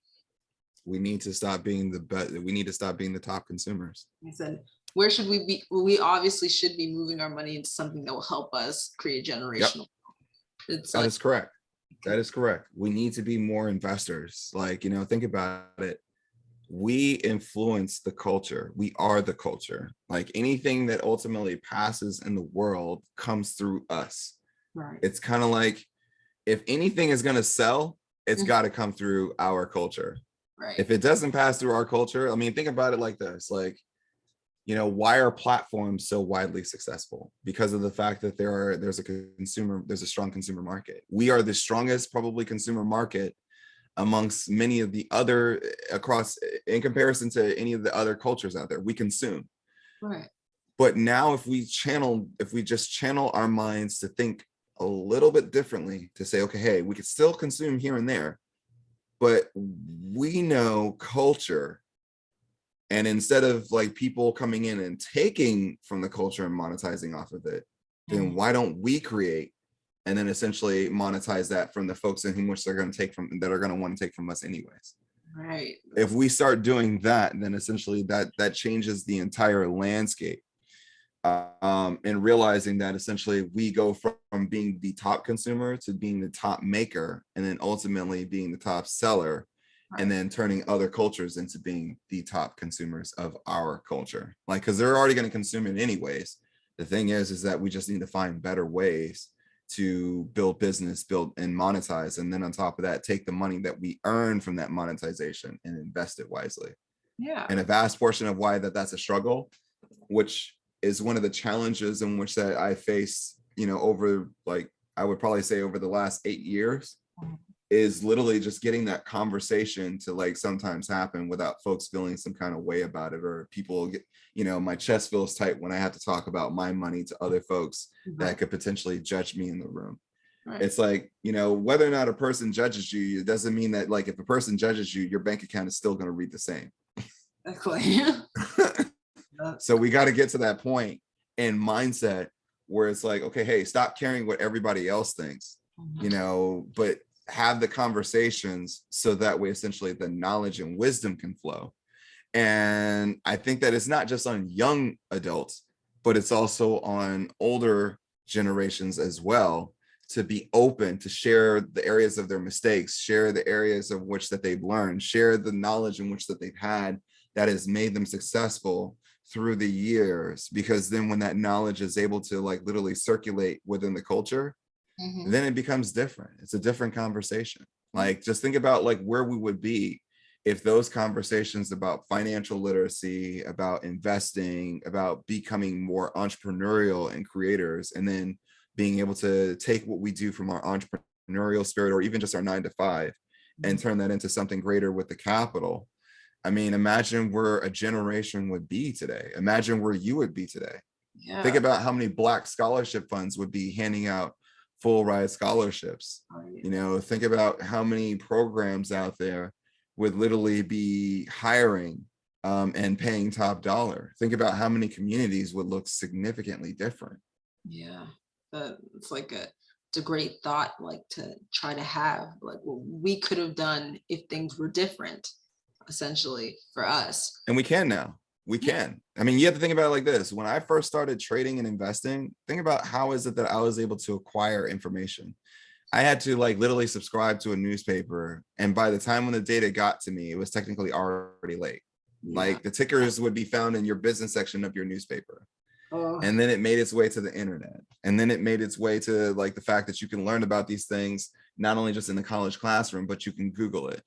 We need to stop being the top consumers. He said, where should we be? We obviously should be moving our money into something that will help us create generational. That is correct. That is correct. We need to be more investors. Like, you know, think about it. We influence the culture. We are the culture. Like, anything that ultimately passes in the world comes through us. Right. It's kind of like, if anything is going to sell, it's got to come through our culture. Right. If it doesn't pass through our culture, I mean, think about it like this. Like, you know, why are platforms so widely successful? Because of the fact that there's a strong consumer market. We are the strongest probably consumer market amongst many of the other in comparison to any of the other cultures out there. We consume. Right. But now if we just channel our minds to think a little bit differently, to say, okay, hey, we could still consume here and there, but we know culture And instead of like people coming in and taking from the culture and monetizing off of it, then why don't we create and then essentially monetize that from the folks in whom which they're going to take from, that are going to want to take from us anyways. Right. If we start doing that, then essentially that changes the entire landscape. And realizing that essentially we go from being the top consumer to being the top maker, and then ultimately being the top seller, and then turning other cultures into being the top consumers of our culture. Like, because they're already going to consume it anyways. The thing is that we just need to find better ways to build business, build and monetize. And then on top of that, take the money that we earn from that monetization and invest it wisely. Yeah. And a vast portion of why that's a struggle, which is one of the challenges in which that I face, you know, over, like, I would probably say over the last 8 years, is literally just getting that conversation to like sometimes happen without folks feeling some kind of way about it, or people get, you know, my chest feels tight when I have to talk about my money to other folks that could potentially judge me in the room. It's like, you know, whether or not a person judges you, it doesn't mean that, like, if a person judges you, your bank account is still going to read the same. Exactly. So we got to get to that point in mindset where it's like, okay, hey, stop caring what everybody else thinks, you know, but have the conversations so that way essentially the knowledge and wisdom can flow. And I think that it's not just on young adults, but it's also on older generations as well, to be open to share the areas of their mistakes, share the areas of which that they've learned, share the knowledge in which that they've had that has made them successful through the years. Because then when that knowledge is able to like literally circulate within the culture, then it becomes different. It's a different conversation. Like, just think about like where we would be if those conversations about financial literacy, about investing, about becoming more entrepreneurial and creators, and then being able to take what we do from our entrepreneurial spirit, or even just our 9 to 5, and turn that into something greater with the capital. I mean, imagine where a generation would be today. Imagine where you would be today. Yeah. Think about how many Black scholarship funds would be handing out full ride scholarships. You know, think about how many programs out there would literally be hiring and paying top dollar. Think about how many communities would look significantly different. Yeah, it's like it's a great thought, like to try to have like what we could have done if things were different, essentially, for us. And we can now. We can. I mean, you have to think about it like this. When I first started trading and investing, think about how is it that I was able to acquire information. I had to like literally subscribe to a newspaper. And by the time when the data got to me, it was technically already late. Like, the tickers would be found in your business section of your newspaper. And then it made its way to the internet. And then it made its way to like the fact that you can learn about these things, not only just in the college classroom, but you can Google it.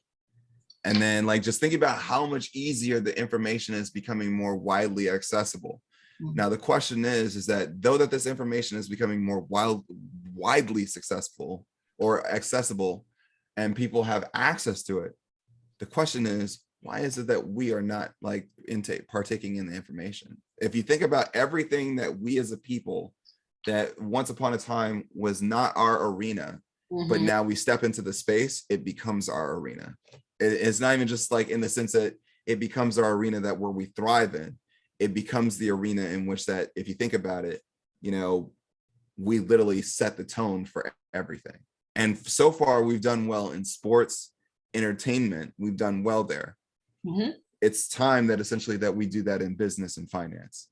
And then like, just think about how much easier the information is becoming more widely accessible. Now, the question is that though that this information is becoming more widely successful or accessible, and people have access to it, the question is, why is it that we are not like partaking in the information? If you think about everything that we as a people, that once upon a time was not our arena, but now we step into the space, it becomes our arena. It's not even just like in the sense that it becomes our arena that where we thrive in. It becomes the arena in which that, if you think about it, you know, we literally set the tone for everything. And so far we've done well in sports, entertainment, we've done well there. It's time that essentially that we do that in business and finance.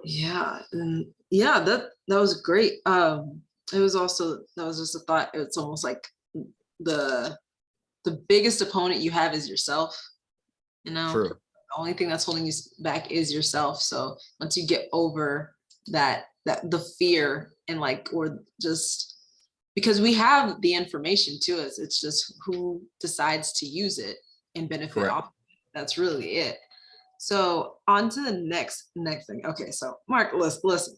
Yeah, and yeah, that was great. It was also, that was just a thought. It's almost like the biggest opponent you have is yourself. You know, True. the only thing that's holding you back is yourself. So once you get over that the fear and like, or just because we have the information to us, it's just who decides to use it and benefit off. That's really it. So on to the next thing. Okay, so Mark, listen.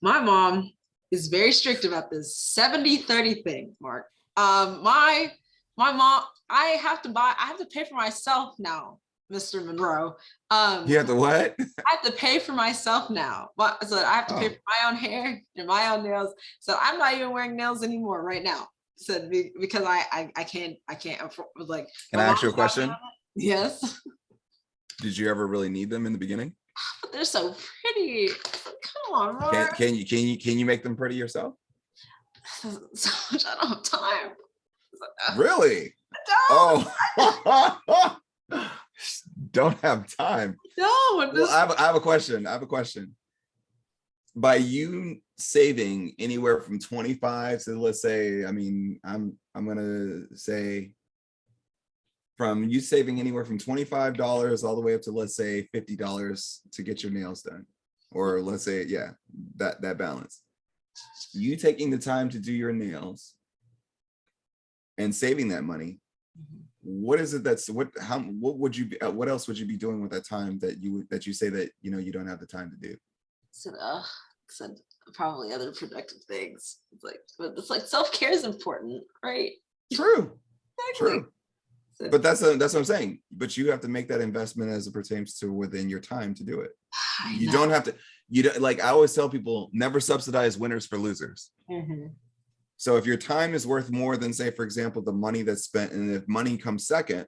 My mom is very strict about this 70-30 thing, Mark. My mom, I have to pay for myself now, Mr. Monroe. You have to what? I have to pay for myself now. So I have to pay for my own hair and my own nails. So I'm not even wearing nails anymore right now. So because I can't afford, like. Can I ask you a question? Yes. Did you ever really need them in the beginning? But they're so pretty. Come on, Monroe. Can you make them pretty yourself? So much, I don't have time. Really? I Oh, don't have time. don't. Well, I have a question. By you saving anywhere from 25 to, let's say, I mean, I'm gonna say from you saving anywhere from $25 all the way up to, let's say, $50 to get your nails done, or let's say, yeah, that balance. You taking the time to do your nails and saving that money, what is it what else would you be doing with that time that you say that you don't have the time to do? So probably other productive things. It's like self-care is important, right? True. Exactly. True. But that's what I'm saying. But you have to make that investment as it pertains to within your time to do it. You don't have to. You don't, like I always tell people, never subsidize winners for losers. Mm-hmm. So if your time is worth more than, say, for example, the money that's spent, and if money comes second,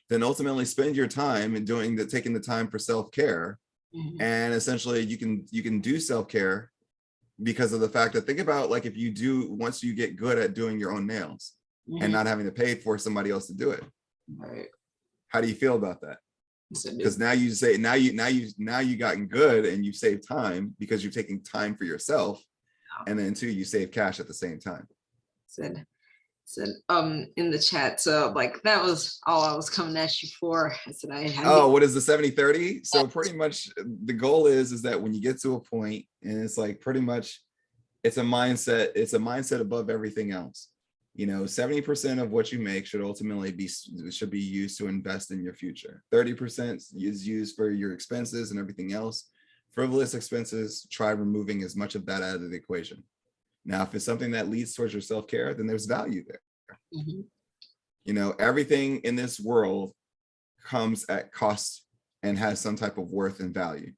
then ultimately spend your time in taking the time for self-care. Mm-hmm. And essentially you can do self-care because of the fact that, think about, like, if you do, once you get good at doing your own nails, mm-hmm. and not having to pay for somebody else to do it. Right. How do you feel about that? Because now you gotten good and you save time because you're taking time for yourself, and then too you save cash at the same time. Said in the chat, so like that was all I was coming at you for. I said I had. Oh, what is the 70-30? So pretty much the goal is that when you get to a point, and it's like pretty much it's a mindset above everything else. 70% of what you make should ultimately be used to invest in your future. 30% is used for your expenses and everything else. Frivolous expenses, try removing as much of that out of the equation. Now, if it's something that leads towards your self-care, then there's value there. Mm-hmm. Everything in this world comes at cost and has some type of worth and value.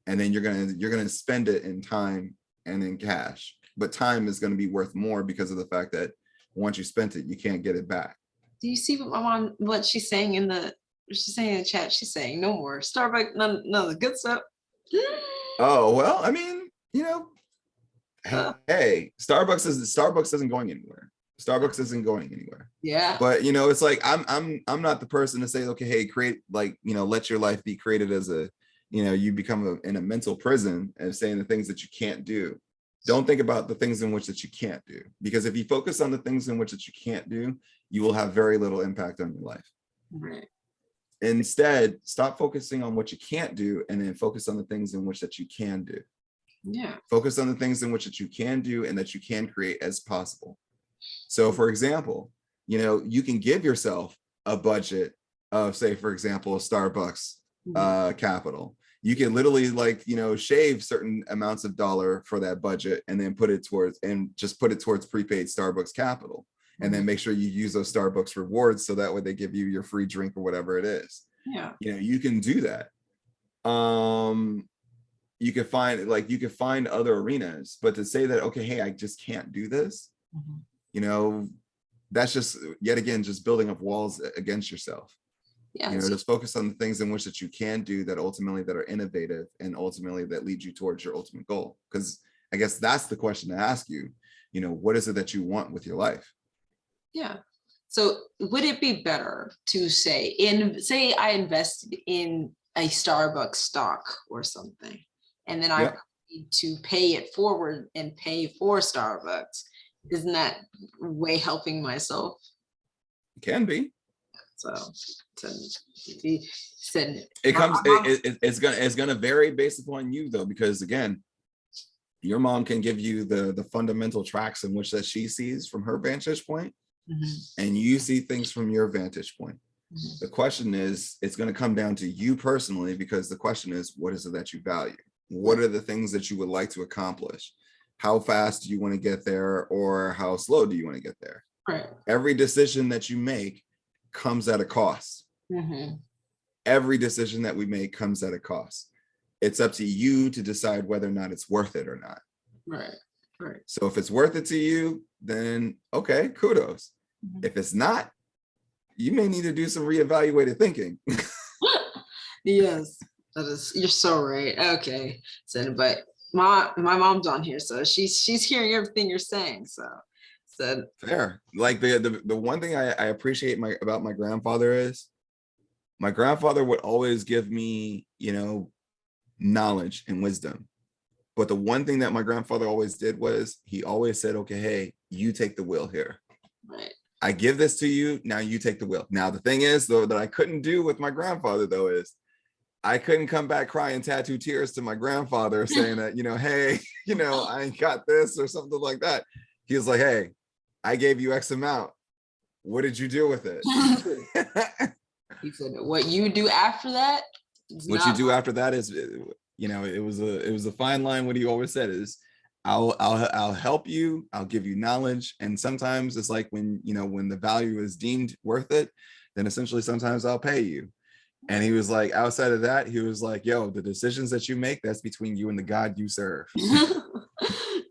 And then you're gonna spend it in time and in cash. But time is going to be worth more because of the fact that once you spent it, you can't get it back. Do you see what my mom, what she's saying in the chat? She's saying no more Starbucks, none of the good stuff. Oh, well, I mean, hey, Starbucks isn't going anywhere. Starbucks isn't going anywhere. Yeah. But it's like I'm not the person to say, okay, hey, create, like, let your life be created as a, you become in a mental prison and saying the things that you can't do. Don't think about the things in which that you can't do, because if you focus on the things in which that you can't do, you will have very little impact on your life. Right. Instead, stop focusing on what you can't do and then focus on the things in which that you can do. Yeah. Focus on the things in which that you can do and that you can create as possible. So, for example, you can give yourself a budget of, say, for example, a Starbucks capital. You can literally, like, shave certain amounts of dollar for that budget and then put it towards prepaid Starbucks capital, and then make sure you use those Starbucks rewards so that way they give you your free drink or whatever it is. Yeah. You can do that. You can find other arenas, but to say that, okay, hey, I just can't do this, that's just, yet again, just building up walls against yourself. Yeah, just focus on the things in which that you can do that are innovative and ultimately that lead you towards your ultimate goal. Because I guess that's the question to ask you, what is it that you want with your life? Yeah. So would it be better to say I invested in a Starbucks stock or something, and then I need to pay it forward and pay for Starbucks? Isn't that way helping myself? Can be. So he said it's gonna vary based upon you, though, because again, your mom can give you the fundamental tracks in which that she sees from her vantage point, and you see things from your vantage point. The question is, it's going to come down to you personally, because the question is, what is it that you value? What are the things that you would like to accomplish? How fast do you want to get there, or how slow do you want to get there? Right. Every decision that you make comes at a cost. Every decision that we make comes at a cost. It's up to you to decide whether or not it's worth it or not. Right. So if it's worth it to you, then okay, kudos. If it's not, you may need to do some reevaluated thinking. Yes, that is, you're so right. Okay. So, but my mom's on here, so she's hearing everything you're saying. So Fair. Like the one thing I appreciate about my grandfather is my grandfather would always give me, knowledge and wisdom. But the one thing that my grandfather always did was he always said, okay, hey, you take the wheel here. right. I give this to you. Now you take the wheel. Now, the thing is, though, that I couldn't do with my grandfather, though, is I couldn't come back crying tattoo tears to my grandfather saying that, hey, I ain't got this or something like that. He was like, hey, I gave you X amount. What did you do with it? He said, "What you do after that is What you not." do after that is, it was a fine line. What he always said is, I'll help you. I'll give you knowledge. And sometimes it's like when the value is deemed worth it, then essentially sometimes I'll pay you. And he was like, outside of that, he was like, yo, the decisions that you make, that's between you and the God you serve.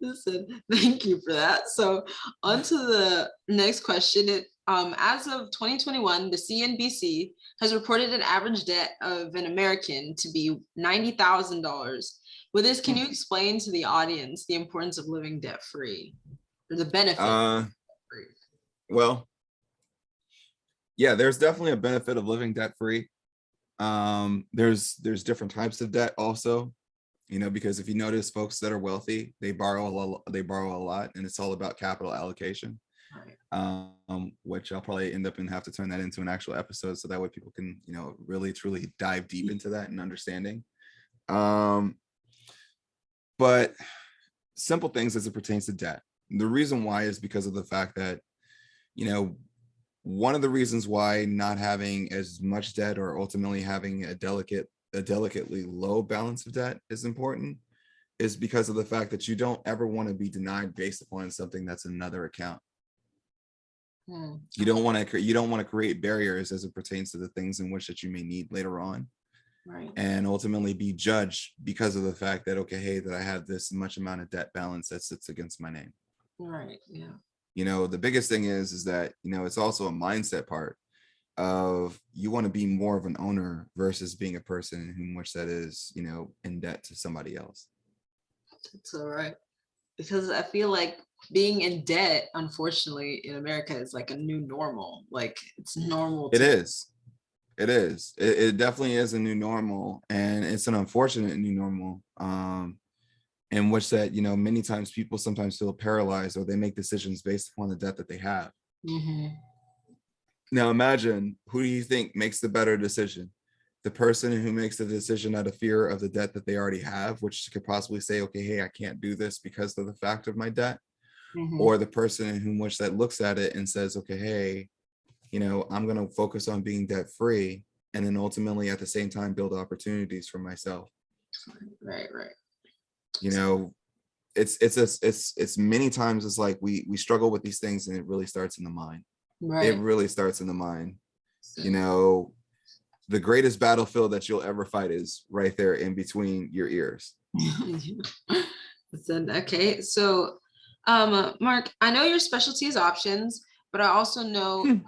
Listen, thank you for that. So on to the next question. As of 2021, the CNBC has reported an average debt of an American to be $90,000. With this, can you explain to the audience the importance of living debt-free or the benefit of debt-free? Well, yeah, there's definitely a benefit of living debt-free. There's different types of debt also, because if you notice, folks that are wealthy, they borrow a lot, and it's all about capital allocation. Right. Which I'll probably end up and have to turn that into an actual episode, so that way people can, really truly dive deep into that and understanding. But simple things as it pertains to debt. The reason why is because of the fact that, one of the reasons why not having as much debt, or ultimately having a delicately low balance of debt, is important, is because of the fact that you don't ever want to be denied based upon something that's another account. You don't want to create barriers as it pertains to the things in which that you may need later on. Right. And ultimately be judged because of the fact that, okay, hey, that I have this much amount of debt balance that sits against my name. Right. Yeah. The biggest thing is that, it's also a mindset part of, you want to be more of an owner versus being a person whom which that is, in debt to somebody else. That's all right. Because I feel like being in debt, unfortunately, in America is like a new normal. Like it's normal. It is. It definitely is a new normal, and it's an unfortunate new normal. In which that, many times people sometimes feel paralyzed, or they make decisions based upon the debt that they have. Mm-hmm. Now imagine, who do you think makes the better decision? The person who makes the decision out of fear of the debt that they already have, which could possibly say, okay, hey, I can't do this because of the fact of my debt. Mm-hmm. Or the person in whom which that looks at it and says, okay, hey, I'm going to focus on being debt free, and then ultimately at the same time build opportunities for myself. Right. It's many times it's like we struggle with these things, and it really starts in the mind. Right. It really starts in the mind. The greatest battlefield that you'll ever fight is right there in between your ears. Okay, so Mark, I know your specialty is options, but I also know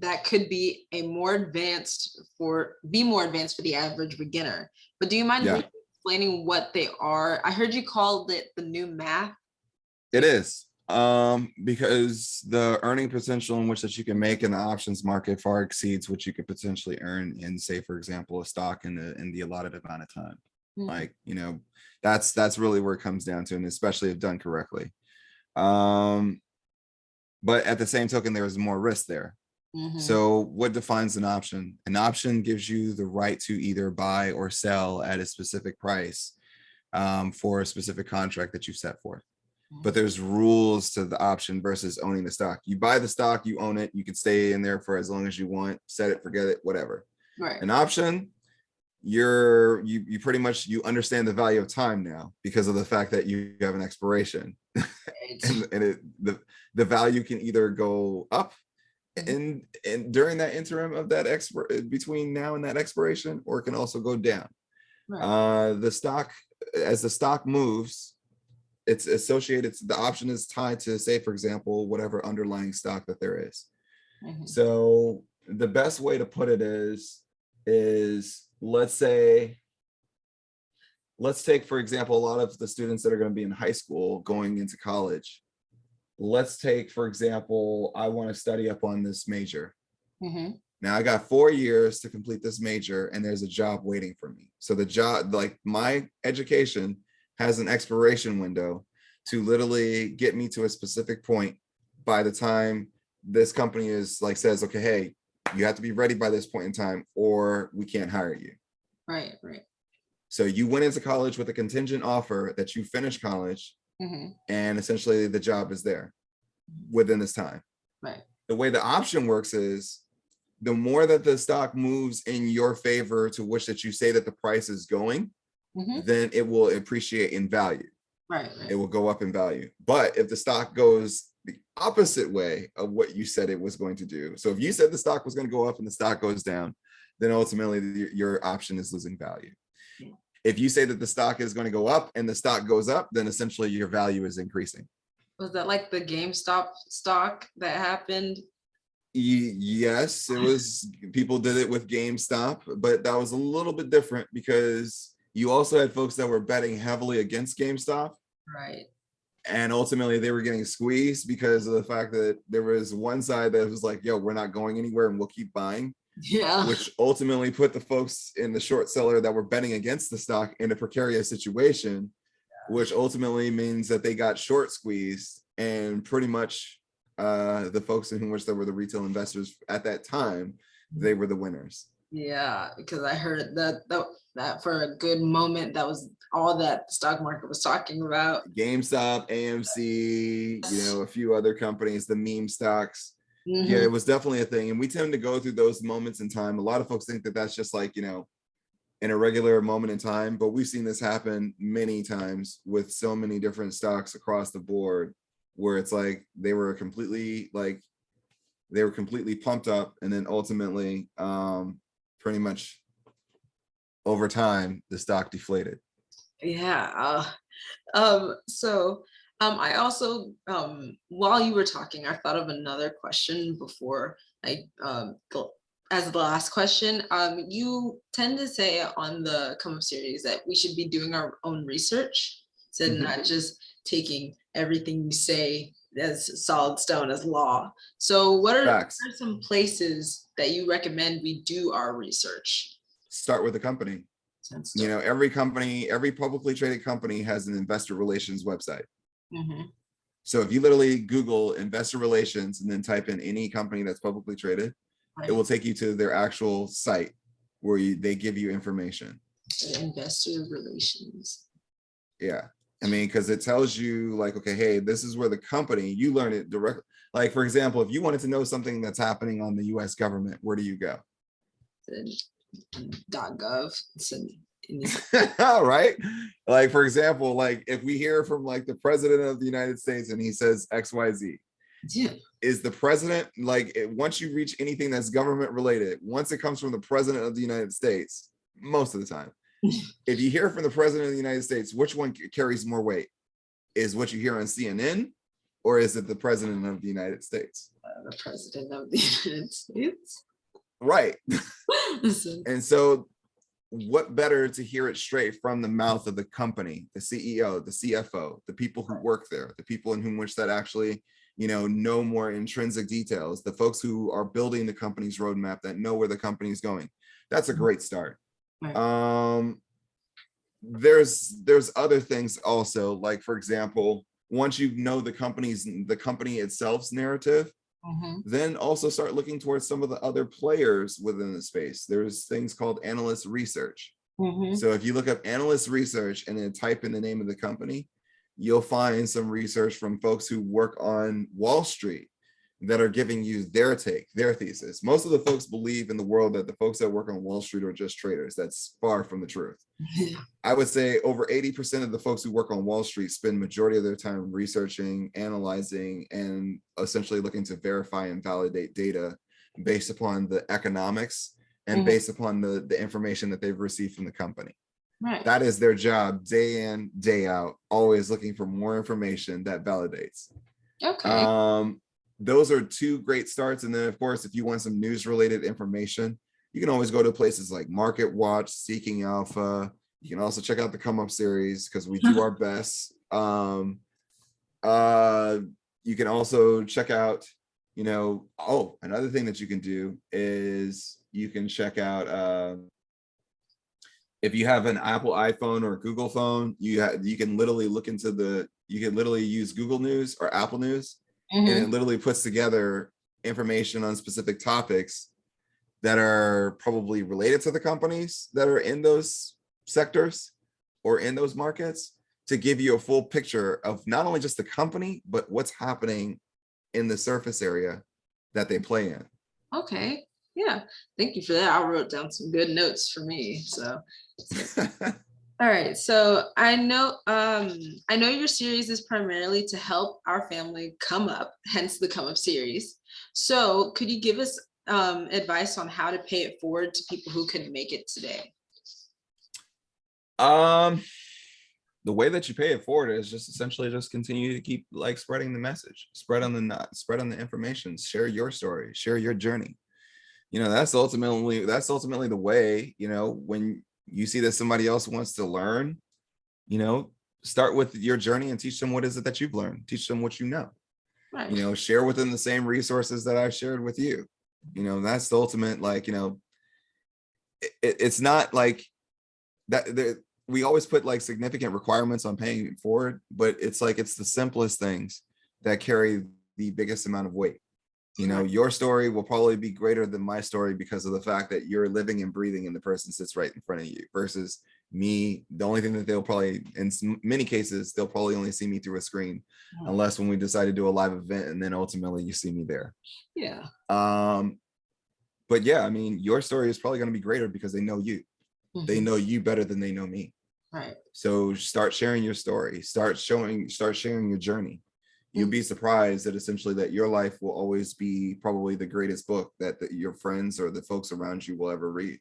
that could be more advanced for the average beginner. But do you mind briefly explaining what they are? I heard you called it the new math. It is, because the earning potential in which that you can make in the options market far exceeds what you could potentially earn in, say, for example, a stock in the allotted amount of time. Like, that's really where it comes down to, and especially if done correctly. But at the same token, there's more risk there. So what defines an option? An option gives you the right to either buy or sell at a specific price, for a specific contract that you set forth. But there's rules to the option versus owning the stock. You buy the stock, you own it, you can stay in there for as long as you want, set it, forget it, whatever. Right. An option, you pretty much, you understand the value of time now because of the fact that you have an expiration. and the value can either go up and during that interim of that between now and that expiration, or it can also go down. Right. The stock, as the stock moves, it's associated, the option is tied to, say, for example, whatever underlying stock that there is. So the best way to put it is let's take, for example, a lot of the students that are going to be in high school going into college. Let's take, for example, I want to study up on this major. Mhm. Now I got 4 years to complete this major and there's a job waiting for me. So the job, like my education has an expiration window to literally get me to a specific point by the time this company is like says, okay, hey, you have to be ready by this point in time or we can't hire you. Right, right. So you went into college with a contingent offer that you finished college Mhm. and essentially the job is there within this time. Right. The way the option works is the more that the stock moves in your favor to which that you say that the price is going, Mhm. then it will appreciate in value. Right, It right. will go up in value. But if the stock goes the opposite way of what you said it was going to do, so if you said the stock was going to go up and the stock goes down, then ultimately your option is losing value. Yeah. If you say that the stock is going to go up and the stock goes up, then essentially your value is increasing. Was that like the GameStop stock that happened? Yes, it was. People did it with GameStop, but that was a little bit different because you also had folks that were betting heavily against GameStop. Right. And ultimately they were getting squeezed because of the fact that there was one side that was like, yo, we're not going anywhere and we'll keep buying, Yeah. which ultimately put the folks in the short seller that were betting against the stock in a precarious situation, which ultimately means that they got short squeezed and pretty much the folks in which there were the retail investors at that time, they were the winners. Yeah, because I heard that for a good moment, that was all that the stock market was talking about. GameStop, AMC, a few other companies, the meme stocks. Yeah, Mhm. it was definitely a thing. And we tend to go through those moments in time. A lot of folks think that that's just like, in a regular moment in time, but we've seen this happen many times with so many different stocks across the board where it's like they were completely pumped up and then ultimately pretty much over time the stock deflated. Yeah. So I also while you were talking, I thought of another question before I as the last question. You tend to say on the Come Up series that we should be doing our own research, so not just taking everything you say as solid stone as law. So what are Facts. some places that you recommend we do our research? Start with the company. Since Every company, every publicly traded company has an investor relations website. Mhm. So if you literally Google investor relations and then type in any company that's publicly traded, it will Right. take you to their actual site where they give you information. Investor relations. Yeah. I mean, because it tells you like, okay, hey, this is where the company, you learn it directly. Like, for example, if you wanted to know something that's happening on the US government, where do you go? .gov. Right? Like, for example, like if we hear from like the president of the United States and he says XYZ, Yeah. is the president like once you reach anything that's government related, once it comes from the president of the United States, most of the time, if you hear from the president of the United States, which one carries more weight? Is what you hear on CNN or is it the president of the United States? The president of the United States. Right. Listen. And so what better to hear it straight from the mouth of the company, the CEO, the CFO, the people who work there, the people in whom which that actually, know more intrinsic details, the folks who are building the company's roadmap that know where the company is going. That's a great start. Right. There's other things also, like for example, once you know the company itself's narrative, then also start looking towards some of the other players within the space. There's things called analyst research. So if you look up analyst research and then type in the name of the company, you'll find some research from folks who work on Wall Street that are giving you their take, their thesis. Most of the folks believe in the world that the folks that work on Wall Street are just traders. That's far from the truth. I would say over 80% of the folks who work on Wall Street spend majority of their time researching, analyzing, and essentially looking to verify and validate data based upon the economics and based upon the information that they've received from the company. Right. That is their job, day in, day out, always looking for more information that validates. Okay. Those are two great starts. And then of course, if you want some news related information, You can always go to places like Market Watch, Seeking Alpha. You can also check out the Come Up series because we do our best. You can also check out, another thing that you can do is you can check out, if you have an Apple iPhone or a Google phone, you can literally you can literally use Google News or Apple News, and it literally puts together information on specific topics that are probably related to the companies that are in those sectors or in those markets, to give you a full picture of not only just the company, but what's happening in the surface area that they play in. Okay. Yeah. Thank you for that. I wrote down some good notes for me. So all right. So I know your series is primarily to help our family come up, hence the Come Up series. So could you give us advice on how to pay it forward to people who couldn't make it today? The way that you pay it forward is just essentially just continue to keep like spreading the message, spread on the information, share your story, share your journey. That's ultimately the way, when you see that somebody else wants to learn, start with your journey and teach them what is it that you've learned, teach them what you know. Right. Share with them the same resources that I've shared with you. That's the ultimate, like, it's not like that we always put like significant requirements on paying it forward, but it's like it's the simplest things that carry the biggest amount of weight. Your story will probably be greater than my story because of the fact that you're living and breathing and the person sits right in front of you, versus me. The only thing that they'll probably, in many cases, they'll probably only see me through a screen, unless when we decide to do a live event, and then ultimately you see me there. Yeah. But yeah, I mean, your story is probably going to be greater because they know you. They know you better than they know me. Right. So start sharing your story, start sharing your journey. You'll be surprised that essentially that your life will always be probably the greatest book that your friends or the folks around you will ever read.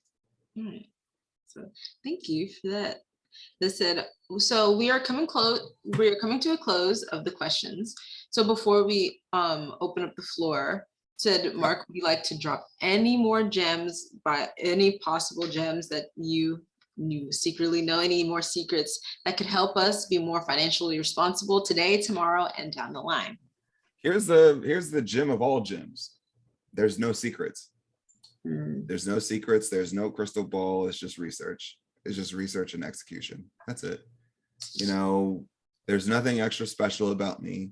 Right. So thank you for that. So we are coming to a close of the questions. So before we open up the floor, Mark, would you like to drop any more gems, by any possible gems that you secretly know, any more secrets that could help us be more financially responsible today, tomorrow, and down the line? Here's the gem of all gems. There's no secrets. There's no secrets. There's no crystal ball. It's just research. It's just research and execution. That's it. There's nothing extra special about me.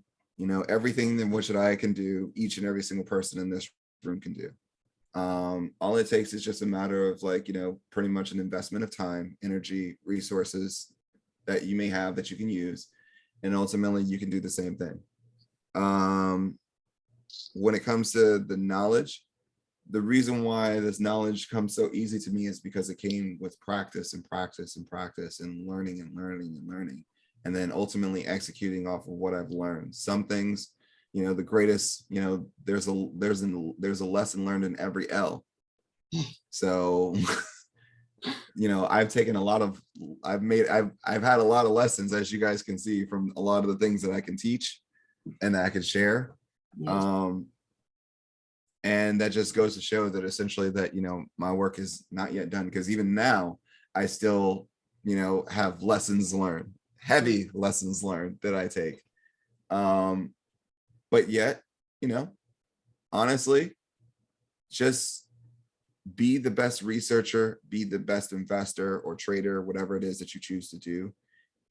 Everything in which I can do, each and every single person in this room can do. All it takes is just a matter of like, pretty much an investment of time, energy, resources that you may have that you can use. And ultimately you can do the same thing. When it comes to the knowledge, the reason why this knowledge comes so easy to me is because it came with practice and practice and practice and learning and learning and learning, and then ultimately executing off of what I've learned. Some things, the greatest, there's a lesson learned in every L. So, I've taken I've had a lot of lessons, as you guys can see, from a lot of the things that I can teach and that I can share. Yes. And that just goes to show that essentially that, my work is not yet done, because even now I still, have lessons learned, heavy lessons learned that I take. But yet, honestly, just be the best researcher, be the best investor or trader, whatever it is that you choose to do,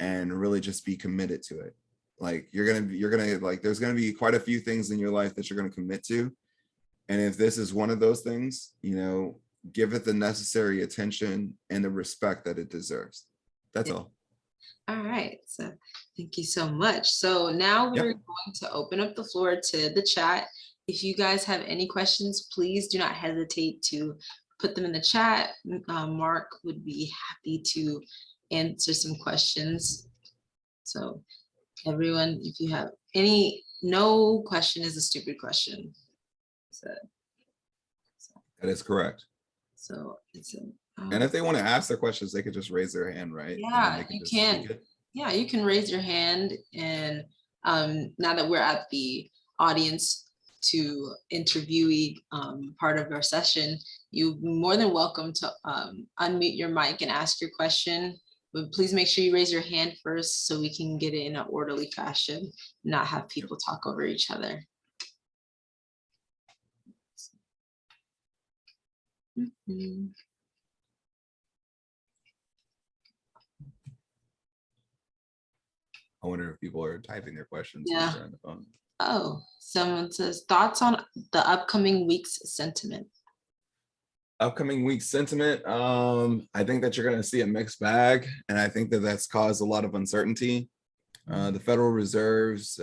and really just be committed to it. Like you're gonna like, there's gonna be quite a few things in your life that you're gonna commit to. And if this is one of those things, give it the necessary attention and the respect that it deserves. That's all. All right. So thank you so much. So now we're going to open up the floor to the chat. If you guys have any questions, please do not hesitate to put them in the chat. Mark would be happy to answer some questions. So everyone, if you have no question is a stupid question. So that is correct. So it's and if they want to ask their questions, they could just raise their hand, right? Yeah, you can. Yeah, you can raise your hand, and now that we're at the audience to interviewee part of our session, you're more than welcome to unmute your mic and ask your question. But please make sure you raise your hand first so we can get it in an orderly fashion, not have people talk over each other. Mhm. I wonder if people are typing their questions Yeah. since they're on the phone. Oh, someone says thoughts on the upcoming week's sentiment. Upcoming week sentiment, I think that you're going to see a mixed bag, and I think that that's caused a lot of uncertainty. The Federal Reserve's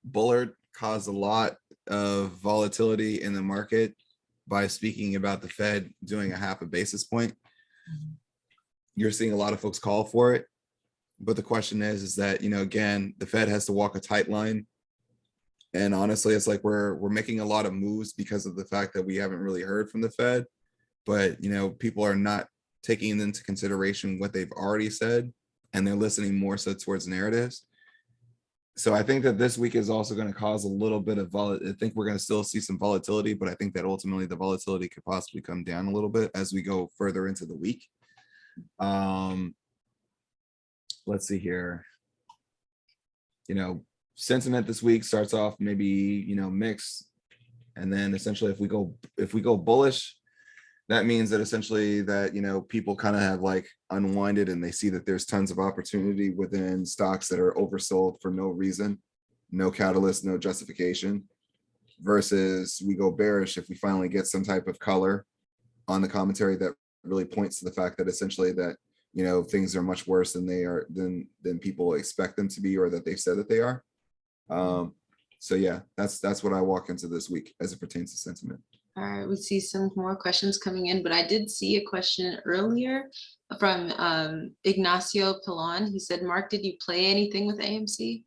Bullard caused a lot of volatility in the market by speaking about the Fed doing a 0.5 basis point. You're seeing a lot of folks call for it, but the question is that, you know, again, the Fed has to walk a tight line. And honestly, it's like we're making a lot of moves because of the fact that we haven't really heard from the Fed. But, you know, people are not taking into consideration what they've already said, and they're listening more so towards narratives. So I think that this week is also going to cause a little bit of I think we're going to still see some volatility, but I think that ultimately the volatility could possibly come down a little bit as we go further into the week. Let's see here. You know, sentiment this week starts off maybe, you know, mixed, and then essentially if we go bullish, that means that essentially that, you know, people kind of have like unwinded and they see that there's tons of opportunity within stocks that are oversold for no reason, no catalyst, no justification, versus we go bearish if we finally get some type of color on the commentary that really points to the fact that essentially that, you know, things are much worse than they are, than people expect them to be, or that they've said that they are. So yeah, that's what I walk into this week as it pertains to sentiment. All right, we see some more questions coming in, but I did see a question earlier from Ignacio Pilon. He said, Mark, did you play anything with AMC?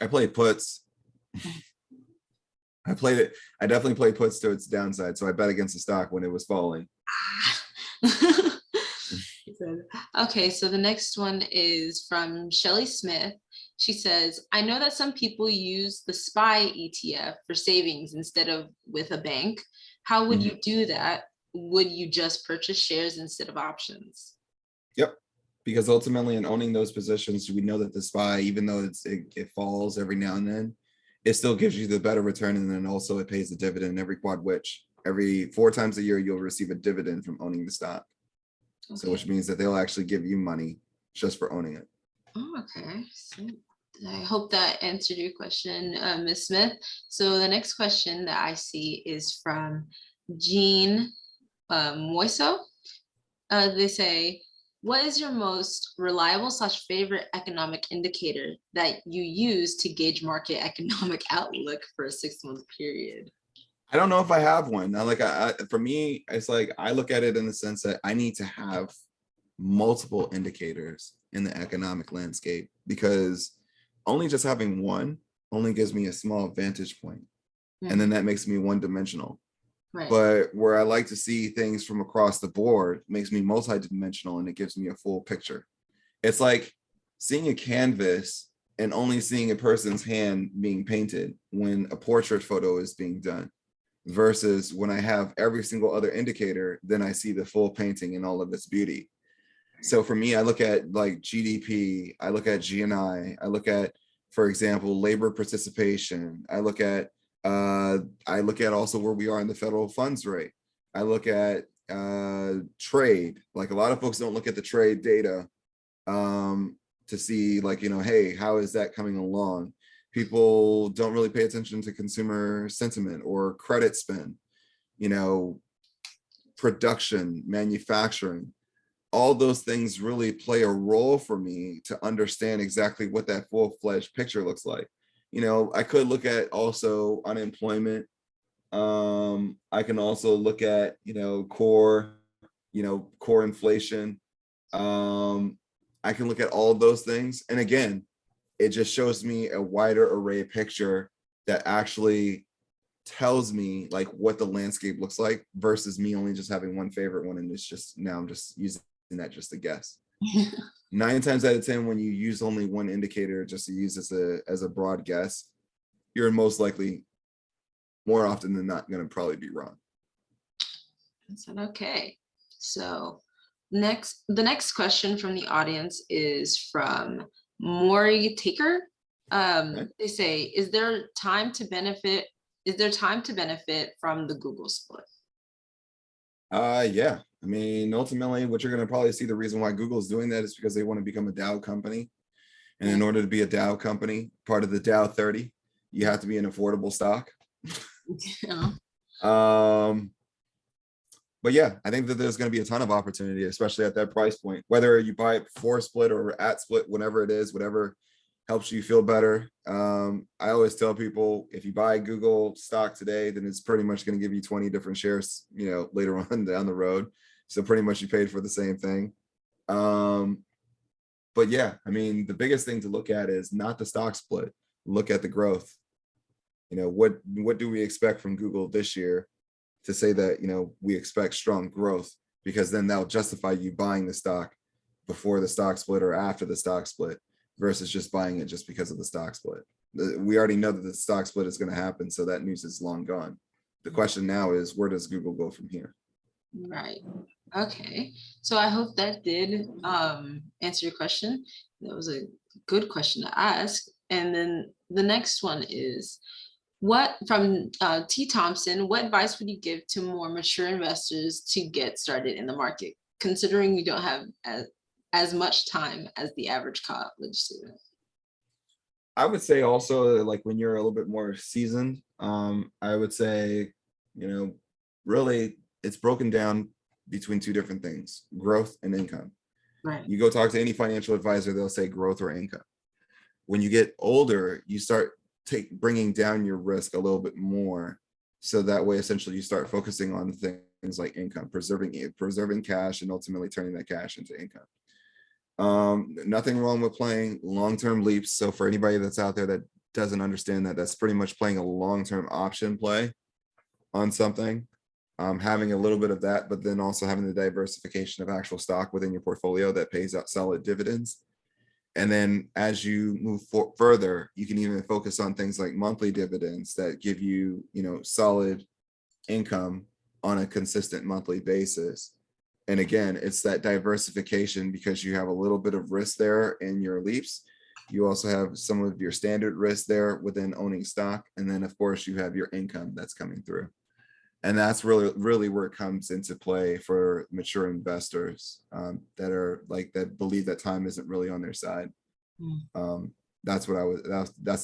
I played puts. I played it. I definitely played puts to its downside. So I bet against the stock when it was falling. Okay, so the next one is from Shelly Smith. She says, I know that some people use the SPY ETF for savings instead of with a bank. How would you do that? Would you just purchase shares instead of options? Yep. Because ultimately in owning those positions, we know that the SPY, even though it falls every now and then, it still gives you the better return. And then also it pays a dividend every quad, which every 4 times a year, you'll receive a dividend from owning the stock. Okay. So which means that they'll actually give you money just for owning it. Oh, okay. So I hope that answered your question, Ms. Smith. So the next question that I see is from Jean Moiso. They say, what is your most reliable / favorite economic indicator that you use to gauge market economic outlook for a 6-month period? I don't know if I have one. For me, it's like I look at it in the sense that I need to have multiple indicators in the economic landscape, because only just having one only gives me a small vantage point. And then that makes me one-dimensional. Right. But where I like to see things from across the board makes me multi-dimensional, and it gives me a full picture. It's like seeing a canvas and only seeing a person's hand being painted when a portrait photo is being done, versus when I have every single other indicator, then I see the full painting in all of its beauty. So for me, I look at like GDP, I look at GNI, I look at, for example, labor participation. I look at also where we are in the federal funds rate. I look at trade. Like a lot of folks don't look at the trade data to see, like, you know, hey, how is that coming along? People don't really pay attention to consumer sentiment or credit spend, you know, production, manufacturing. All those things really play a role for me to understand exactly what that full-fledged picture looks like. You know, I could look at also unemployment. I can also look at, you know, core inflation. I can look at all of those things. And again, it just shows me a wider array picture that actually tells me like what the landscape looks like, versus me only just having one favorite one. And it's just, now I'm just using that just to guess. 9 times out of 10, when you use only one indicator just to use as a broad guess, you're most likely, more often than not, going to probably be wrong. I said, okay. So the next question from the audience is from Maury Taker. Okay. They say, is there time to benefit from the Google split? Yeah. I mean, ultimately, what you're going to probably see the reason why Google is doing that is because they want to become a Dow company. And in order to be a Dow company, part of the Dow 30, you have to be an affordable stock. Yeah. Um, but yeah, I think that there's going to be a ton of opportunity, especially at that price point, whether you buy it before split or at split, whatever it is, whatever helps you feel better. I always tell people, if you buy Google stock today, then it's pretty much going to give you 20 different shares, later on down the road. So pretty much you paid for the same thing. But yeah, I mean, the biggest thing to look at is not the stock split. Look at the growth. What do we expect from Google this year to say that, we expect strong growth, because then that'll justify you buying the stock before the stock split or after the stock split versus just buying it just because of the stock split. We already know that the stock split is going to happen, so that news is long gone. The question now is, where does Google go from here? Right. Okay. So I hope that did answer your question. That was a good question to ask. And then the next one is, what from T. Thompson, what advice would you give to more mature investors to get started in the market, considering we don't have as much time as the average college student? I would say also, like, when you're a little bit more seasoned, I would say, really it's broken down between two different things: growth and income. Right. You go talk to any financial advisor, they'll say growth or income. When you get older, you start bringing down your risk a little bit more. So that way, essentially, you start focusing on things like income, preserving cash, and ultimately turning that cash into income. Nothing wrong with playing long-term leaps. So for anybody that's out there that doesn't understand that, that's pretty much playing a long-term option play on something. Having a little bit of that, but then also having the diversification of actual stock within your portfolio that pays out solid dividends. And then as you move further, you can even focus on things like monthly dividends that give you, solid income on a consistent monthly basis. And again, it's that diversification, because you have a little bit of risk there in your leaps. You also have some of your standard risk there within owning stock. And then of course you have your income that's coming through. And that's really where it comes into play for mature investors, that believe that time isn't really on their side. That's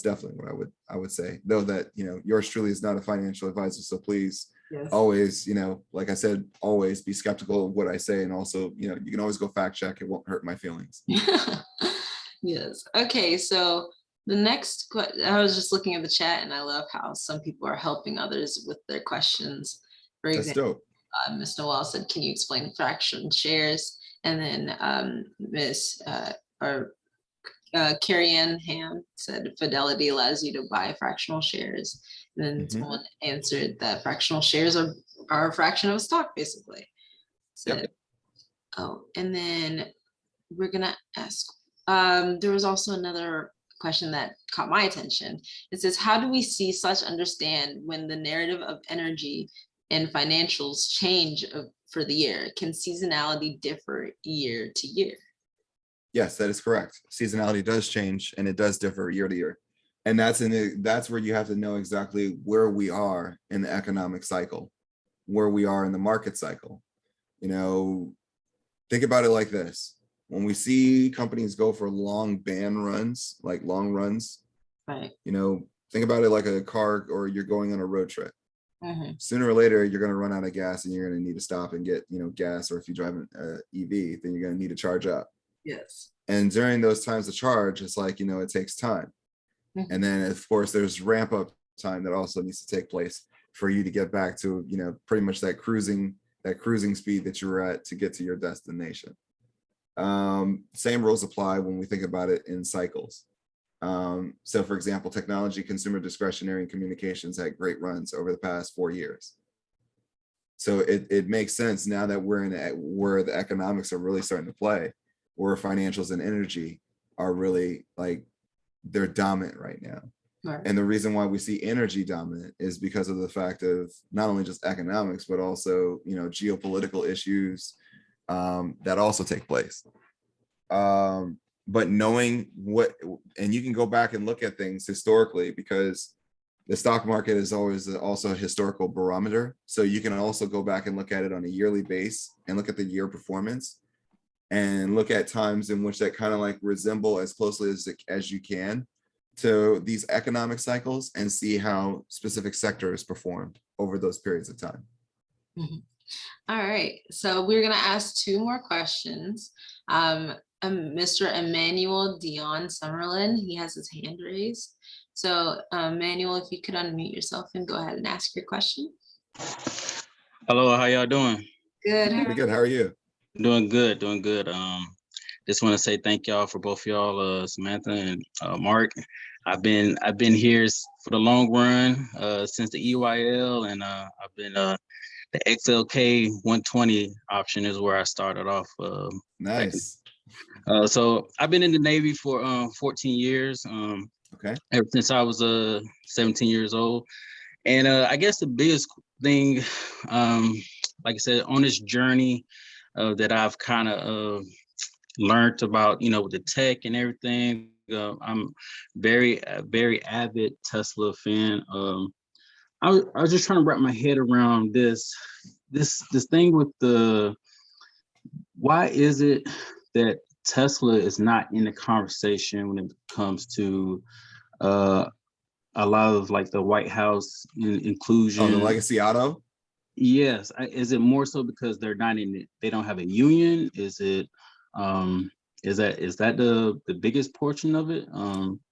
definitely what I would say, though, that, yours truly is not a financial advisor. So please, Yes. always, like I said, always be skeptical of what I say. And also, you can always go fact check. It won't hurt my feelings. Yes. Okay. So the next, I was just looking at the chat, and I love how some people are helping others with their questions. For That's example, dope. Ms. Noel said, "Can you explain fraction shares?" And then Miss Carrie Ann Ham said, "Fidelity allows you to buy fractional shares." And then someone answered that fractional shares are a fraction of a stock, basically. Said, Yep. oh, and then we're gonna ask. There was also another question that caught my attention. It says, "How do we see such understand when the narrative of energy and financials change for the year? Can seasonality differ year to year?" Yes, that is correct. Seasonality does change, and it does differ year to year. And that's where you have to know exactly where we are in the economic cycle, where we are in the market cycle. Think about it like this. When we see companies go for long runs, like long runs, Right. think about it like a car, or you're going on a road trip. Mm-hmm. Sooner or later, you're going to run out of gas, and you're going to need to stop and get, gas. Or if you drive an EV, then you're going to need to charge up. Yes. And during those times of charge, it's like, it takes time. Mm-hmm. And then of course there's ramp up time that also needs to take place for you to get back to, pretty much that cruising speed that you were at to get to your destination. Same rules apply when we think about it in cycles. So for example, technology, consumer discretionary, and communications had great runs over the past 4 years. So it makes sense now that we're in where the economics are really starting to play, where financials and energy are really, like, they're dominant right now. Right. And the reason why we see energy dominant is because of the fact of not only just economics, but also, geopolitical issues that also take place. But knowing what, and you can go back and look at things historically, because the stock market is always also a historical barometer. So you can also go back and look at it on a yearly base and look at the year performance and look at times in which that kind of like resemble as closely as you can to these economic cycles, and see how specific sectors performed over those periods of time. Mhm. All right, so we're gonna ask two more questions. Mr. Emmanuel Dion Summerlin, he has his hand raised. So, Emmanuel, if you could unmute yourself and go ahead and ask your question. Hello, how y'all doing? Good. Pretty good. How are you? Doing good, doing good. Just want to say thank y'all for both y'all, Samantha and Mark. I've been here for the long run, since the EYL, and I've been the XLK 120 option is where I started off. Nice. So I've been in the Navy for 14 years. Okay. Ever since I was 17 years old. And I guess the biggest thing, like I said, on this journey that I've kind of learned about, with the tech and everything. I'm very avid Tesla fan. I was just trying to wrap my head around this thing with why is it that Tesla is not in the conversation when it comes to a lot of like the White House inclusion? Oh, the legacy auto? Yes. Is it more so because they're not in it? They don't have a union? Is it is that the biggest portion of it?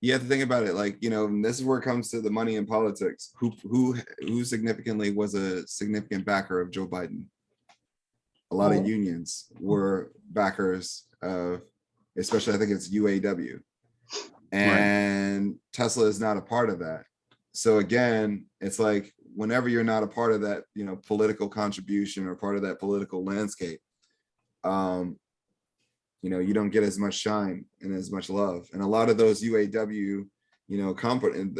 You have to think about it, like, and this is where it comes to the money in politics. Who significantly was a significant backer of Joe Biden? A lot of unions were backers of, especially I think it's UAW. And right. Tesla is not a part of that. So again, it's like whenever you're not a part of that, political contribution or part of that political landscape, you don't get as much shine and as much love. And a lot of those UAW, company,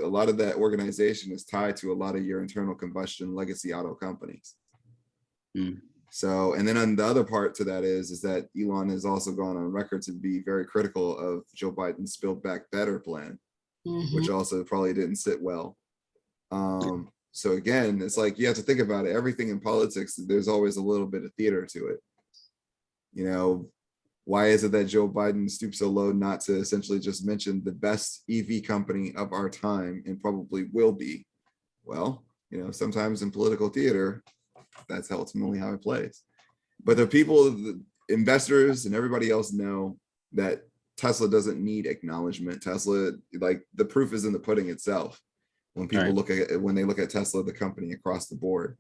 a lot of that organization is tied to a lot of your internal combustion legacy auto companies. Mm. So, and then on the other part to that is that Elon has also gone on record to be very critical of Joe Biden's Build Back Better plan, which also probably didn't sit well. So again, it's like, you have to think about it. Everything in politics, there's always a little bit of theater to it. Why is it that Joe Biden stooped so low not to essentially just mention the best EV company of our time and probably will be? Well, sometimes in political theater, that's ultimately how it plays. But the people, the investors and everybody else know that Tesla doesn't need acknowledgement. Tesla, like, the proof is in the pudding itself. When people look at it, when they look at Tesla, the company across the board,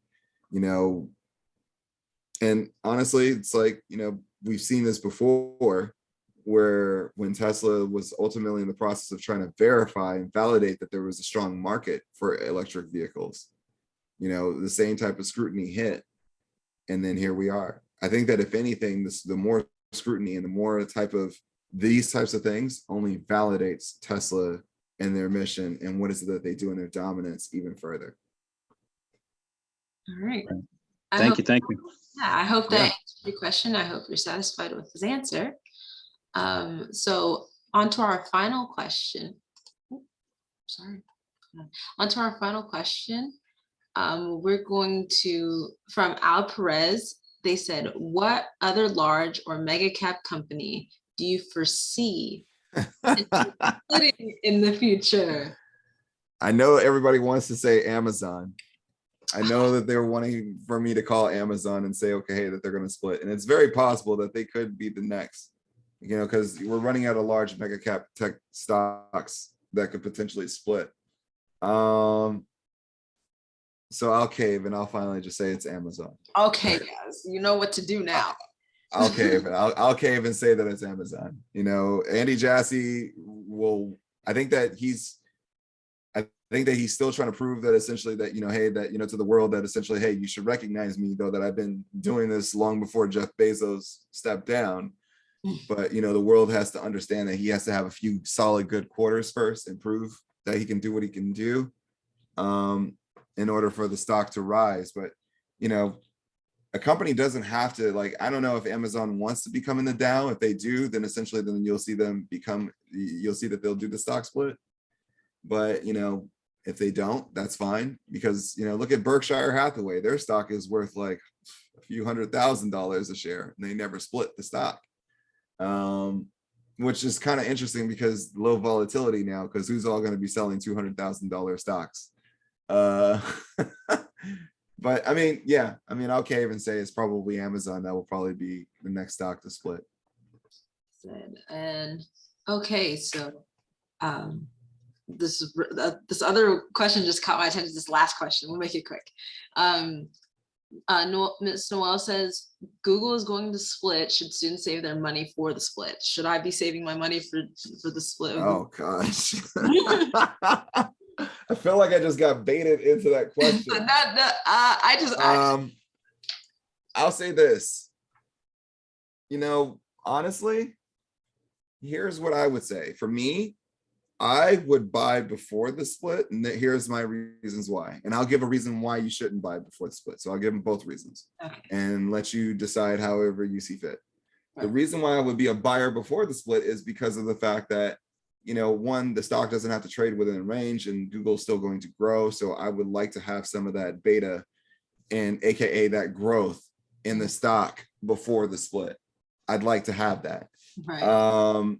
and honestly, it's like, we've seen this before, where when Tesla was ultimately in the process of trying to verify and validate that there was a strong market for electric vehicles, the same type of scrutiny hit. And then here we are. I think that if anything, the more scrutiny and the more these types of things only validates Tesla and their mission and what is it that they do in their dominance even further. All right. Thank you. Yeah, I hope that answered your question. I hope you're satisfied with his answer. So on to our final question. On to our final question. We're going to, from Al Perez, they said, what other large or mega cap company do you foresee in the future? I know everybody wants to say Amazon. I know that they're wanting for me to call Amazon and say, okay, that they're going to split. And it's very possible that they could be the next, because we're running out of large mega cap tech stocks that could potentially split. So I'll cave and I'll finally just say it's Amazon. Okay, guys, you know what to do now. I'll cave. I'll cave and say that it's Amazon. Andy Jassy will. I think that he's still trying to prove that essentially that, hey, that, to the world that essentially, hey, you should recognize me, though, that I've been doing this long before Jeff Bezos stepped down. But, the world has to understand that he has to have a few solid good quarters first and prove that he can do what he can do in order for the stock to rise. But, you know, a company doesn't have to, like, I don't know if Amazon wants to become in the Dow. If they do, then essentially then you'll see that they'll do the stock split. But, you know, if they don't, that's fine, because, you know, look at Berkshire Hathaway. Their stock is worth like a few $100,000 a share, and they never split the stock. Which is kind of interesting because low volatility now, because who's all going to be selling $200,000 stocks? But I mean, yeah, I mean, I'll cave and say it's probably Amazon that will probably be the next stock to split. And okay, so this other question just caught my attention. This last question, we'll make it quick. Ms. Noel says, Google is going to split. Should students save their money for the split? Should I be saving my money for the split? Oh gosh. I feel like I just got baited into that question. I'll say this. You know, honestly, here's what I would say. For me, I would buy before the split, and here's my reasons why. And I'll give a reason why you shouldn't buy before the split. So I'll give them both reasons, and let you decide however you see fit. The reason why I would be a buyer before the split is because of the fact that, you know, one, the stock doesn't have to trade within range, and Google's still going to grow. So I would like to have some of that beta, and AKA that growth in the stock before the split. I'd like to have that. Right.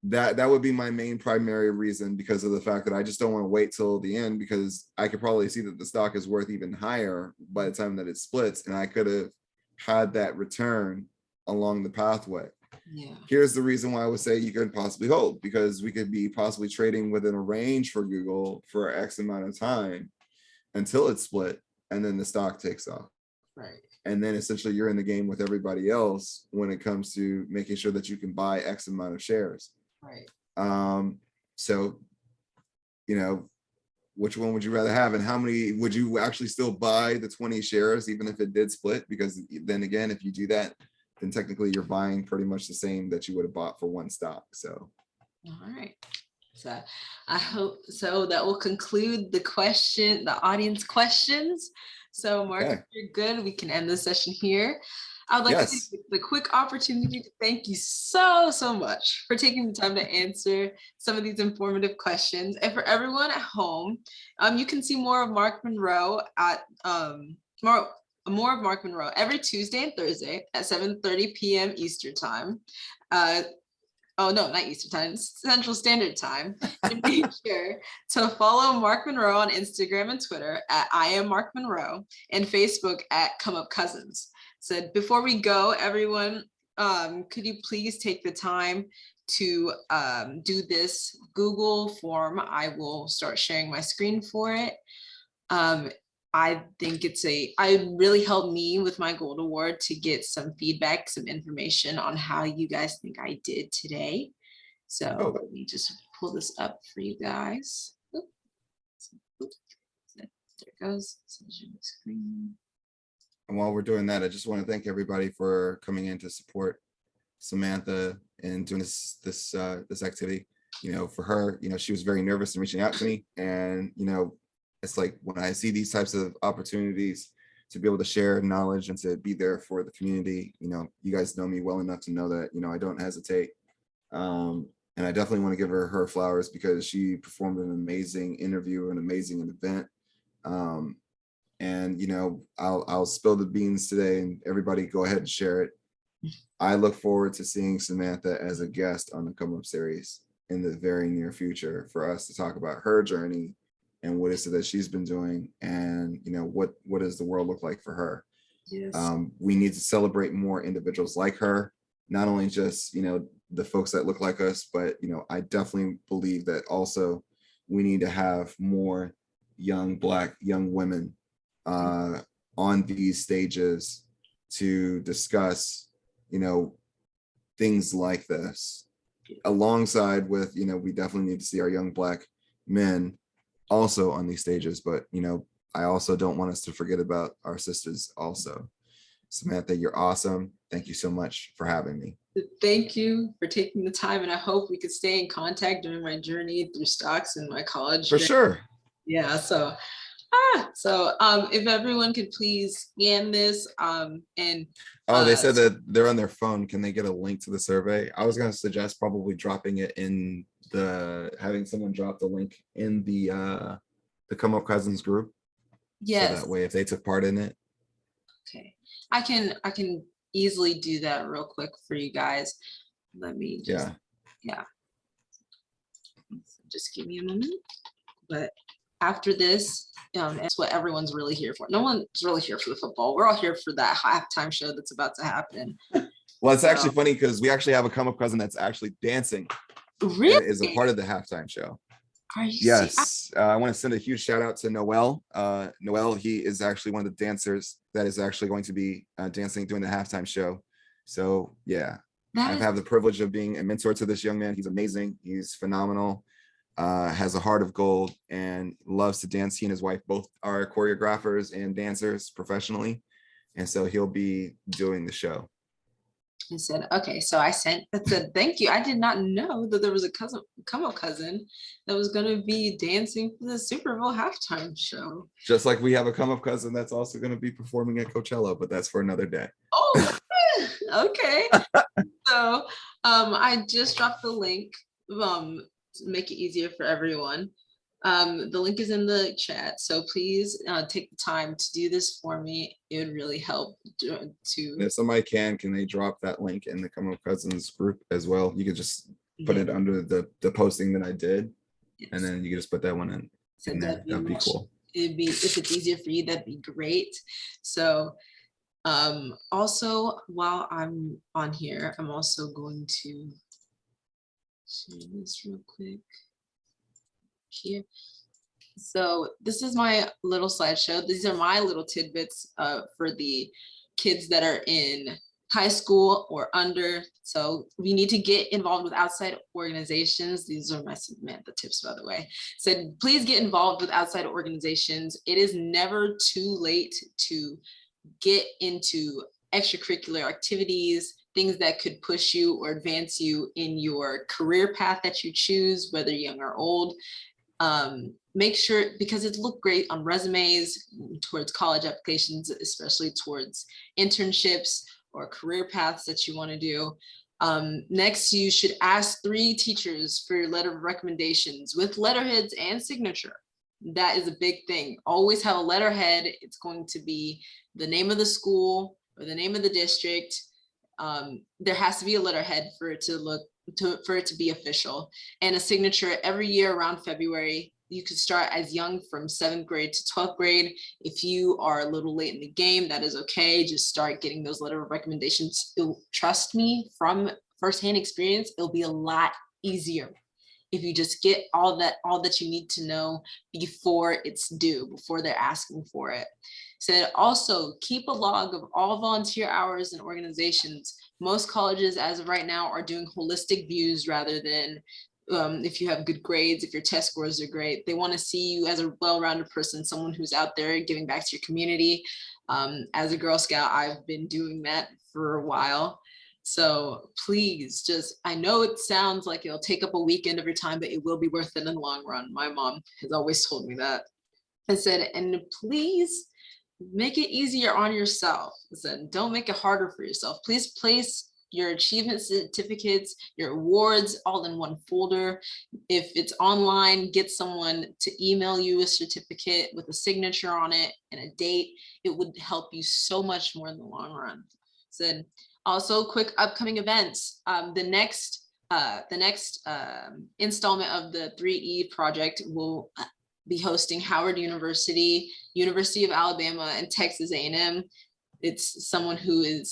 That would be my main primary reason, because of the fact that I just don't want to wait till the end, because I could probably see that the stock is worth even higher by the time that it splits, and I could have had that return along the pathway. Yeah. Here's the reason why I would say you could possibly hold, because we could be possibly trading within a range for Google for X amount of time until it's split, and then the stock takes off. Right. And then essentially you're in the game with everybody else when it comes to making sure that you can buy X amount of shares. Right. So, you know, which one would you rather have, and how many would you actually still buy the 20 shares even if it did split? Because then again, if you do that, then technically you're buying pretty much the same that you would have bought for one stock. So, all right. So I hope so that will conclude the audience questions. So Mark, if you're good, we can end the session here. I would like to take the quick opportunity to thank you so much for taking the time to answer some of these informative questions. And for everyone at home, you can see more of Mark Monroe at more of Mark Monroe every Tuesday and Thursday at 7:30 p.m. Eastern time. Oh no, not Eastern time, Central Standard Time. And make sure to follow Mark Monroe on Instagram and Twitter at I am Mark Monroe, and Facebook at Come Up Cousins. So before we go, everyone, could you please take the time to do this Google form? I will start sharing my screen for it. I think it really helped me with my Gold Award to get some feedback, some information on how you guys think I did today. So let me just pull this up for you guys. Oops. There it goes. Screen. And while we're doing that, I just want to thank everybody for coming in to support Samantha and doing this activity. You know, for her, you know, she was very nervous in reaching out to me, and you know, it's like when I see these types of opportunities to be able to share knowledge and to be there for the community, you know, you guys know me well enough to know that, you know, I don't hesitate. And I definitely want to give her flowers, because she performed an amazing interview, an amazing event. And, you know, I'll spill the beans today, and everybody go ahead and share it. I look forward to seeing Samantha as a guest on the Come Up series in the very near future, for us to talk about her journey and what is it that she's been doing, and, you know, what does the world look like for her? Yes. We need to celebrate more individuals like her, not only just, you know, the folks that look like us, but, you know, I definitely believe that also we need to have more young women on these stages to discuss, you know, things like this, alongside with, you know, we definitely need to see our young Black men also on these stages. But, you know, I also don't want us to forget about our sisters also. Samantha, you're awesome. Thank you so much for having me. Thank you for taking the time, and I hope we could stay in contact during my journey through stocks and my college For journey. sure. Yeah, if everyone could please scan this and Oh, they said that they're on their phone. Can they get a link to the survey? I was going to suggest probably dropping it in having someone drop the link in the Come Up Cousins group. yes. So that way, if they took part in it. Okay, I can easily do that real quick for you guys. Let me just, yeah. Just give me a moment. But after this, it's what everyone's really here for. No one's really here for the football. We're all here for that halftime show that's about to happen. Well, it's actually funny because we actually have a Come Up Cousin that's actually dancing. Really? Is a part of the halftime show. Are you yes. I want to send a huge shout out to Noel. Noel, he is actually one of the dancers that is actually going to be dancing during the halftime show. So yeah, I've had the privilege of being a mentor to this young man. He's amazing. He's phenomenal. Has a heart of gold and loves to dance. He and his wife both are choreographers and dancers professionally. And so he'll be doing the show. I said, okay, so I said, thank you. I did not know that there was a Come Up Cousin that was going to be dancing for the Super Bowl halftime show. Just like we have a Come Up Cousin that's also going to be performing at Coachella, but that's for another day. Oh, okay. So I just dropped the link to make it easier for everyone. The link is in the chat, so please take the time to do this for me. It would really help to. If somebody can they drop that link in the Come Up Cousins group as well? You could just put it under the posting that I did, and then you can just put that one in. So that'd be cool. It'd be, if it's easier for you, that'd be great. So also while I'm on here, I'm also going to share this real quick here. So this is my little slideshow. These are my little tidbits for the kids that are in high school or under. So we need to get involved with outside organizations. These are my Samantha tips, by the way. So please get involved with outside organizations. It is never too late to get into extracurricular activities, things that could push you or advance you in your career path that you choose, whether young or old. Make sure, because it looked great on resumes towards college applications, especially towards internships or career paths that you want to do. Next, you should ask 3 teachers for your letter of recommendations with letterheads and signature. That is a big thing. Always have a letterhead. It's going to be the name of the school or the name of the district. There has to be a letterhead for it to be official, and a signature every year around February. You could start as young from 7th grade to 12th grade. If you are a little late in the game, that is okay. Just start getting those letter of recommendations. Trust me, from firsthand experience, it'll be a lot easier if you just get all that you need to know before it's due, before they're asking for it. So also keep a log of all volunteer hours and organizations. Most colleges as of right now are doing holistic views rather than if you have good grades, if your test scores are great. They want to see you as a well-rounded person, someone who's out there giving back to your community. As a Girl Scout, I've been doing that for a while. So please just, I know it sounds like it'll take up a weekend of your time, but it will be worth it in the long run. My mom has always told me that. I said, and please make it easier on yourself. I said, don't make it harder for yourself. Please place your achievement certificates, your awards all in one folder. If it's online, get someone to email you a certificate with a signature on it and a date. It would help you so much more in the long run. Said, also quick upcoming events. The next installment of the 3E project will be hosting Howard University, University of Alabama, and Texas A&M. It's someone who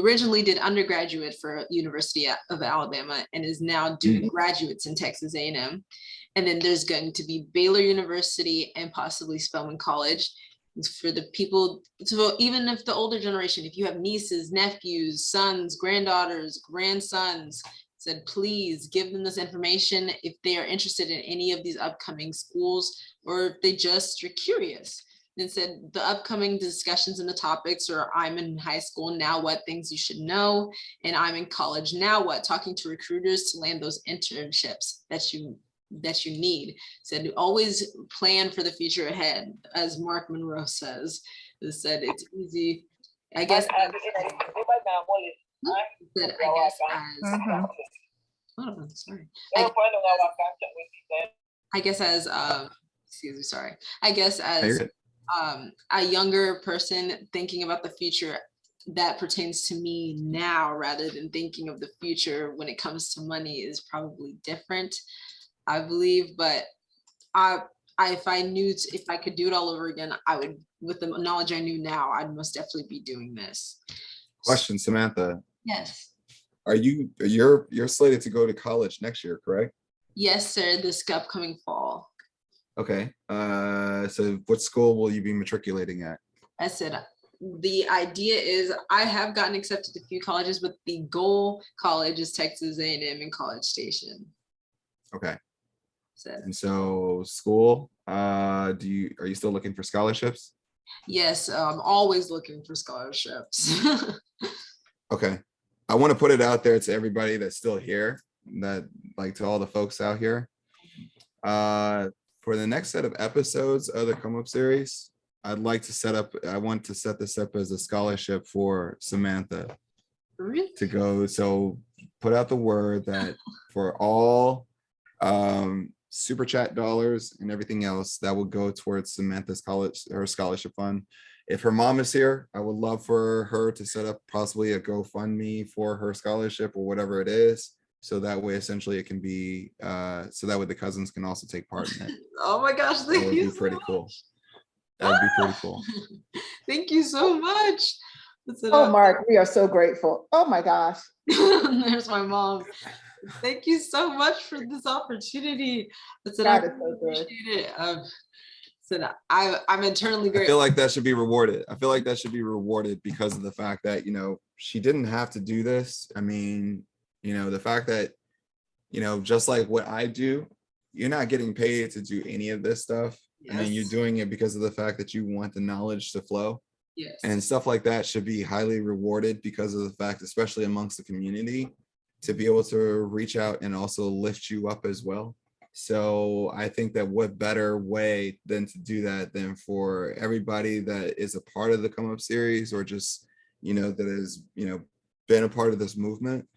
originally did undergraduate for University of Alabama and is now doing graduates in Texas A&M. And then there's going to be Baylor University and possibly Spelman College. For the people, so even if the older generation, if you have nieces, nephews, sons, granddaughters, grandsons, said please give them this information if they are interested in any of these upcoming schools, or if they just are curious. It said the upcoming discussions and the topics are I'm in high school now, what things you should know, and I'm in college now, what talking to recruiters to land those internships that you need. Said always plan for the future ahead, as Mark Monroe says. It said it's easy. I guess said, hold on, sorry. I guess as excuse me, sorry. I guess as a younger person thinking about the future that pertains to me now rather than thinking of the future when it comes to money is probably different, I believe. But if I could do it all over again, I would, with the knowledge I knew now, I'd most definitely be doing this. Question, Samantha. Yes. You're slated to go to college next year, correct? Yes, sir. This upcoming fall. Okay. So what school will you be matriculating at? I said the idea is I have gotten accepted to a few colleges, but the goal college is Texas A&M in College Station. Okay. Said. And so school, are you still looking for scholarships? Yes, I'm always looking for scholarships. Okay. I want to put it out there to everybody that's still here, that like to all the folks out here. For the next set of episodes of the Come Up series, I want to set this up as a scholarship for Samantha. Really? To go. So put out the word that for all super chat dollars and everything else that will go towards Samantha's her scholarship fund. If her mom is here, I would love for her to set up possibly a GoFundMe for her scholarship or whatever it is. So that way, essentially, it can be, so that way the cousins can also take part in it. Oh my gosh, that would be pretty cool. That would be pretty cool. Thank you so much. Oh, Mark, we are so grateful. Oh my gosh. There's my mom. Thank you so much for this opportunity. I appreciate it. I'm internally grateful. I feel like that should be rewarded. I feel like that should be rewarded because of the fact that, she didn't have to do this. I mean, the fact that, just like what I do, you're not getting paid to do any of this stuff. Yes. I mean, you're doing it because of the fact that you want the knowledge to flow. Yes. And stuff like that should be highly rewarded because of the fact, especially amongst the community, to be able to reach out and also lift you up as well. So I think that what better way than to do that than for everybody that is a part of the Come Up series, or just, that has, been a part of this movement.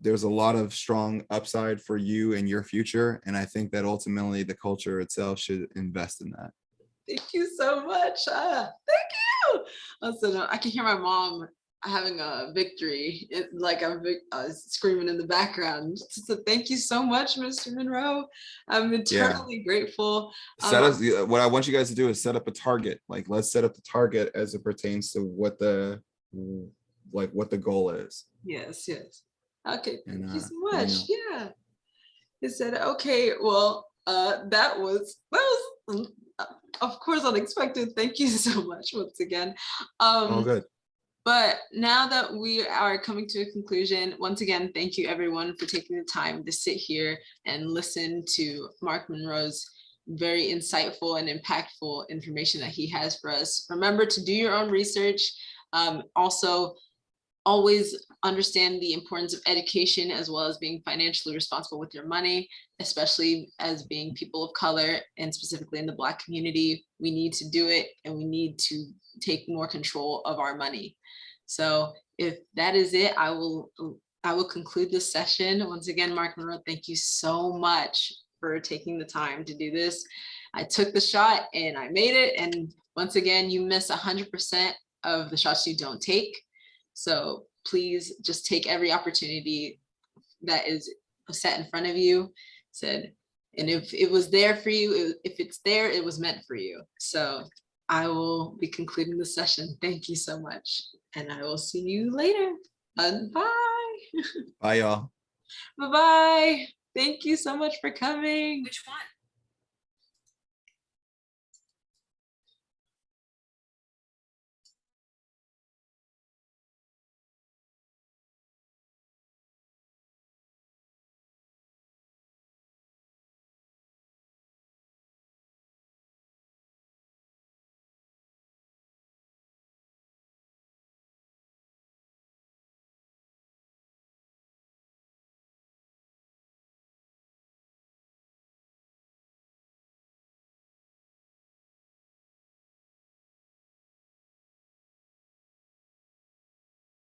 There's a lot of strong upside for you and your future. And I think that ultimately the culture itself should invest in that. Thank you so much. Thank you. Listen, I can hear my mom having a victory, screaming in the background. So thank you so much, Mr. Monroe. I'm eternally grateful. What I want you guys to do is set up a target. Like, let's set up the target as it pertains to what the goal is. Yes. Okay, thank you so much. Yeah. He said, okay, well, that was of course unexpected. Thank you so much once again. All good. But now that we are coming to a conclusion, once again, thank you everyone for taking the time to sit here and listen to Mark Monroe's very insightful and impactful information that he has for us. Remember to do your own research. Also, always understand the importance of education as well as being financially responsible with your money, especially as being people of color and specifically in the Black community. We need to do it, and we need to take more control of our money. So if that is it, I will conclude this session. Once again, Mark Monroe, thank you so much for taking the time to do this. I took the shot and I made it. And once again, you miss 100% of the shots you don't take. So please just take every opportunity that is set in front of you. And if it was there for you, if it's there, it was meant for you. So I will be concluding the session. Thank you so much. And I will see you later. Bye. Bye, y'all. Bye-bye. Thank you so much for coming. Which one?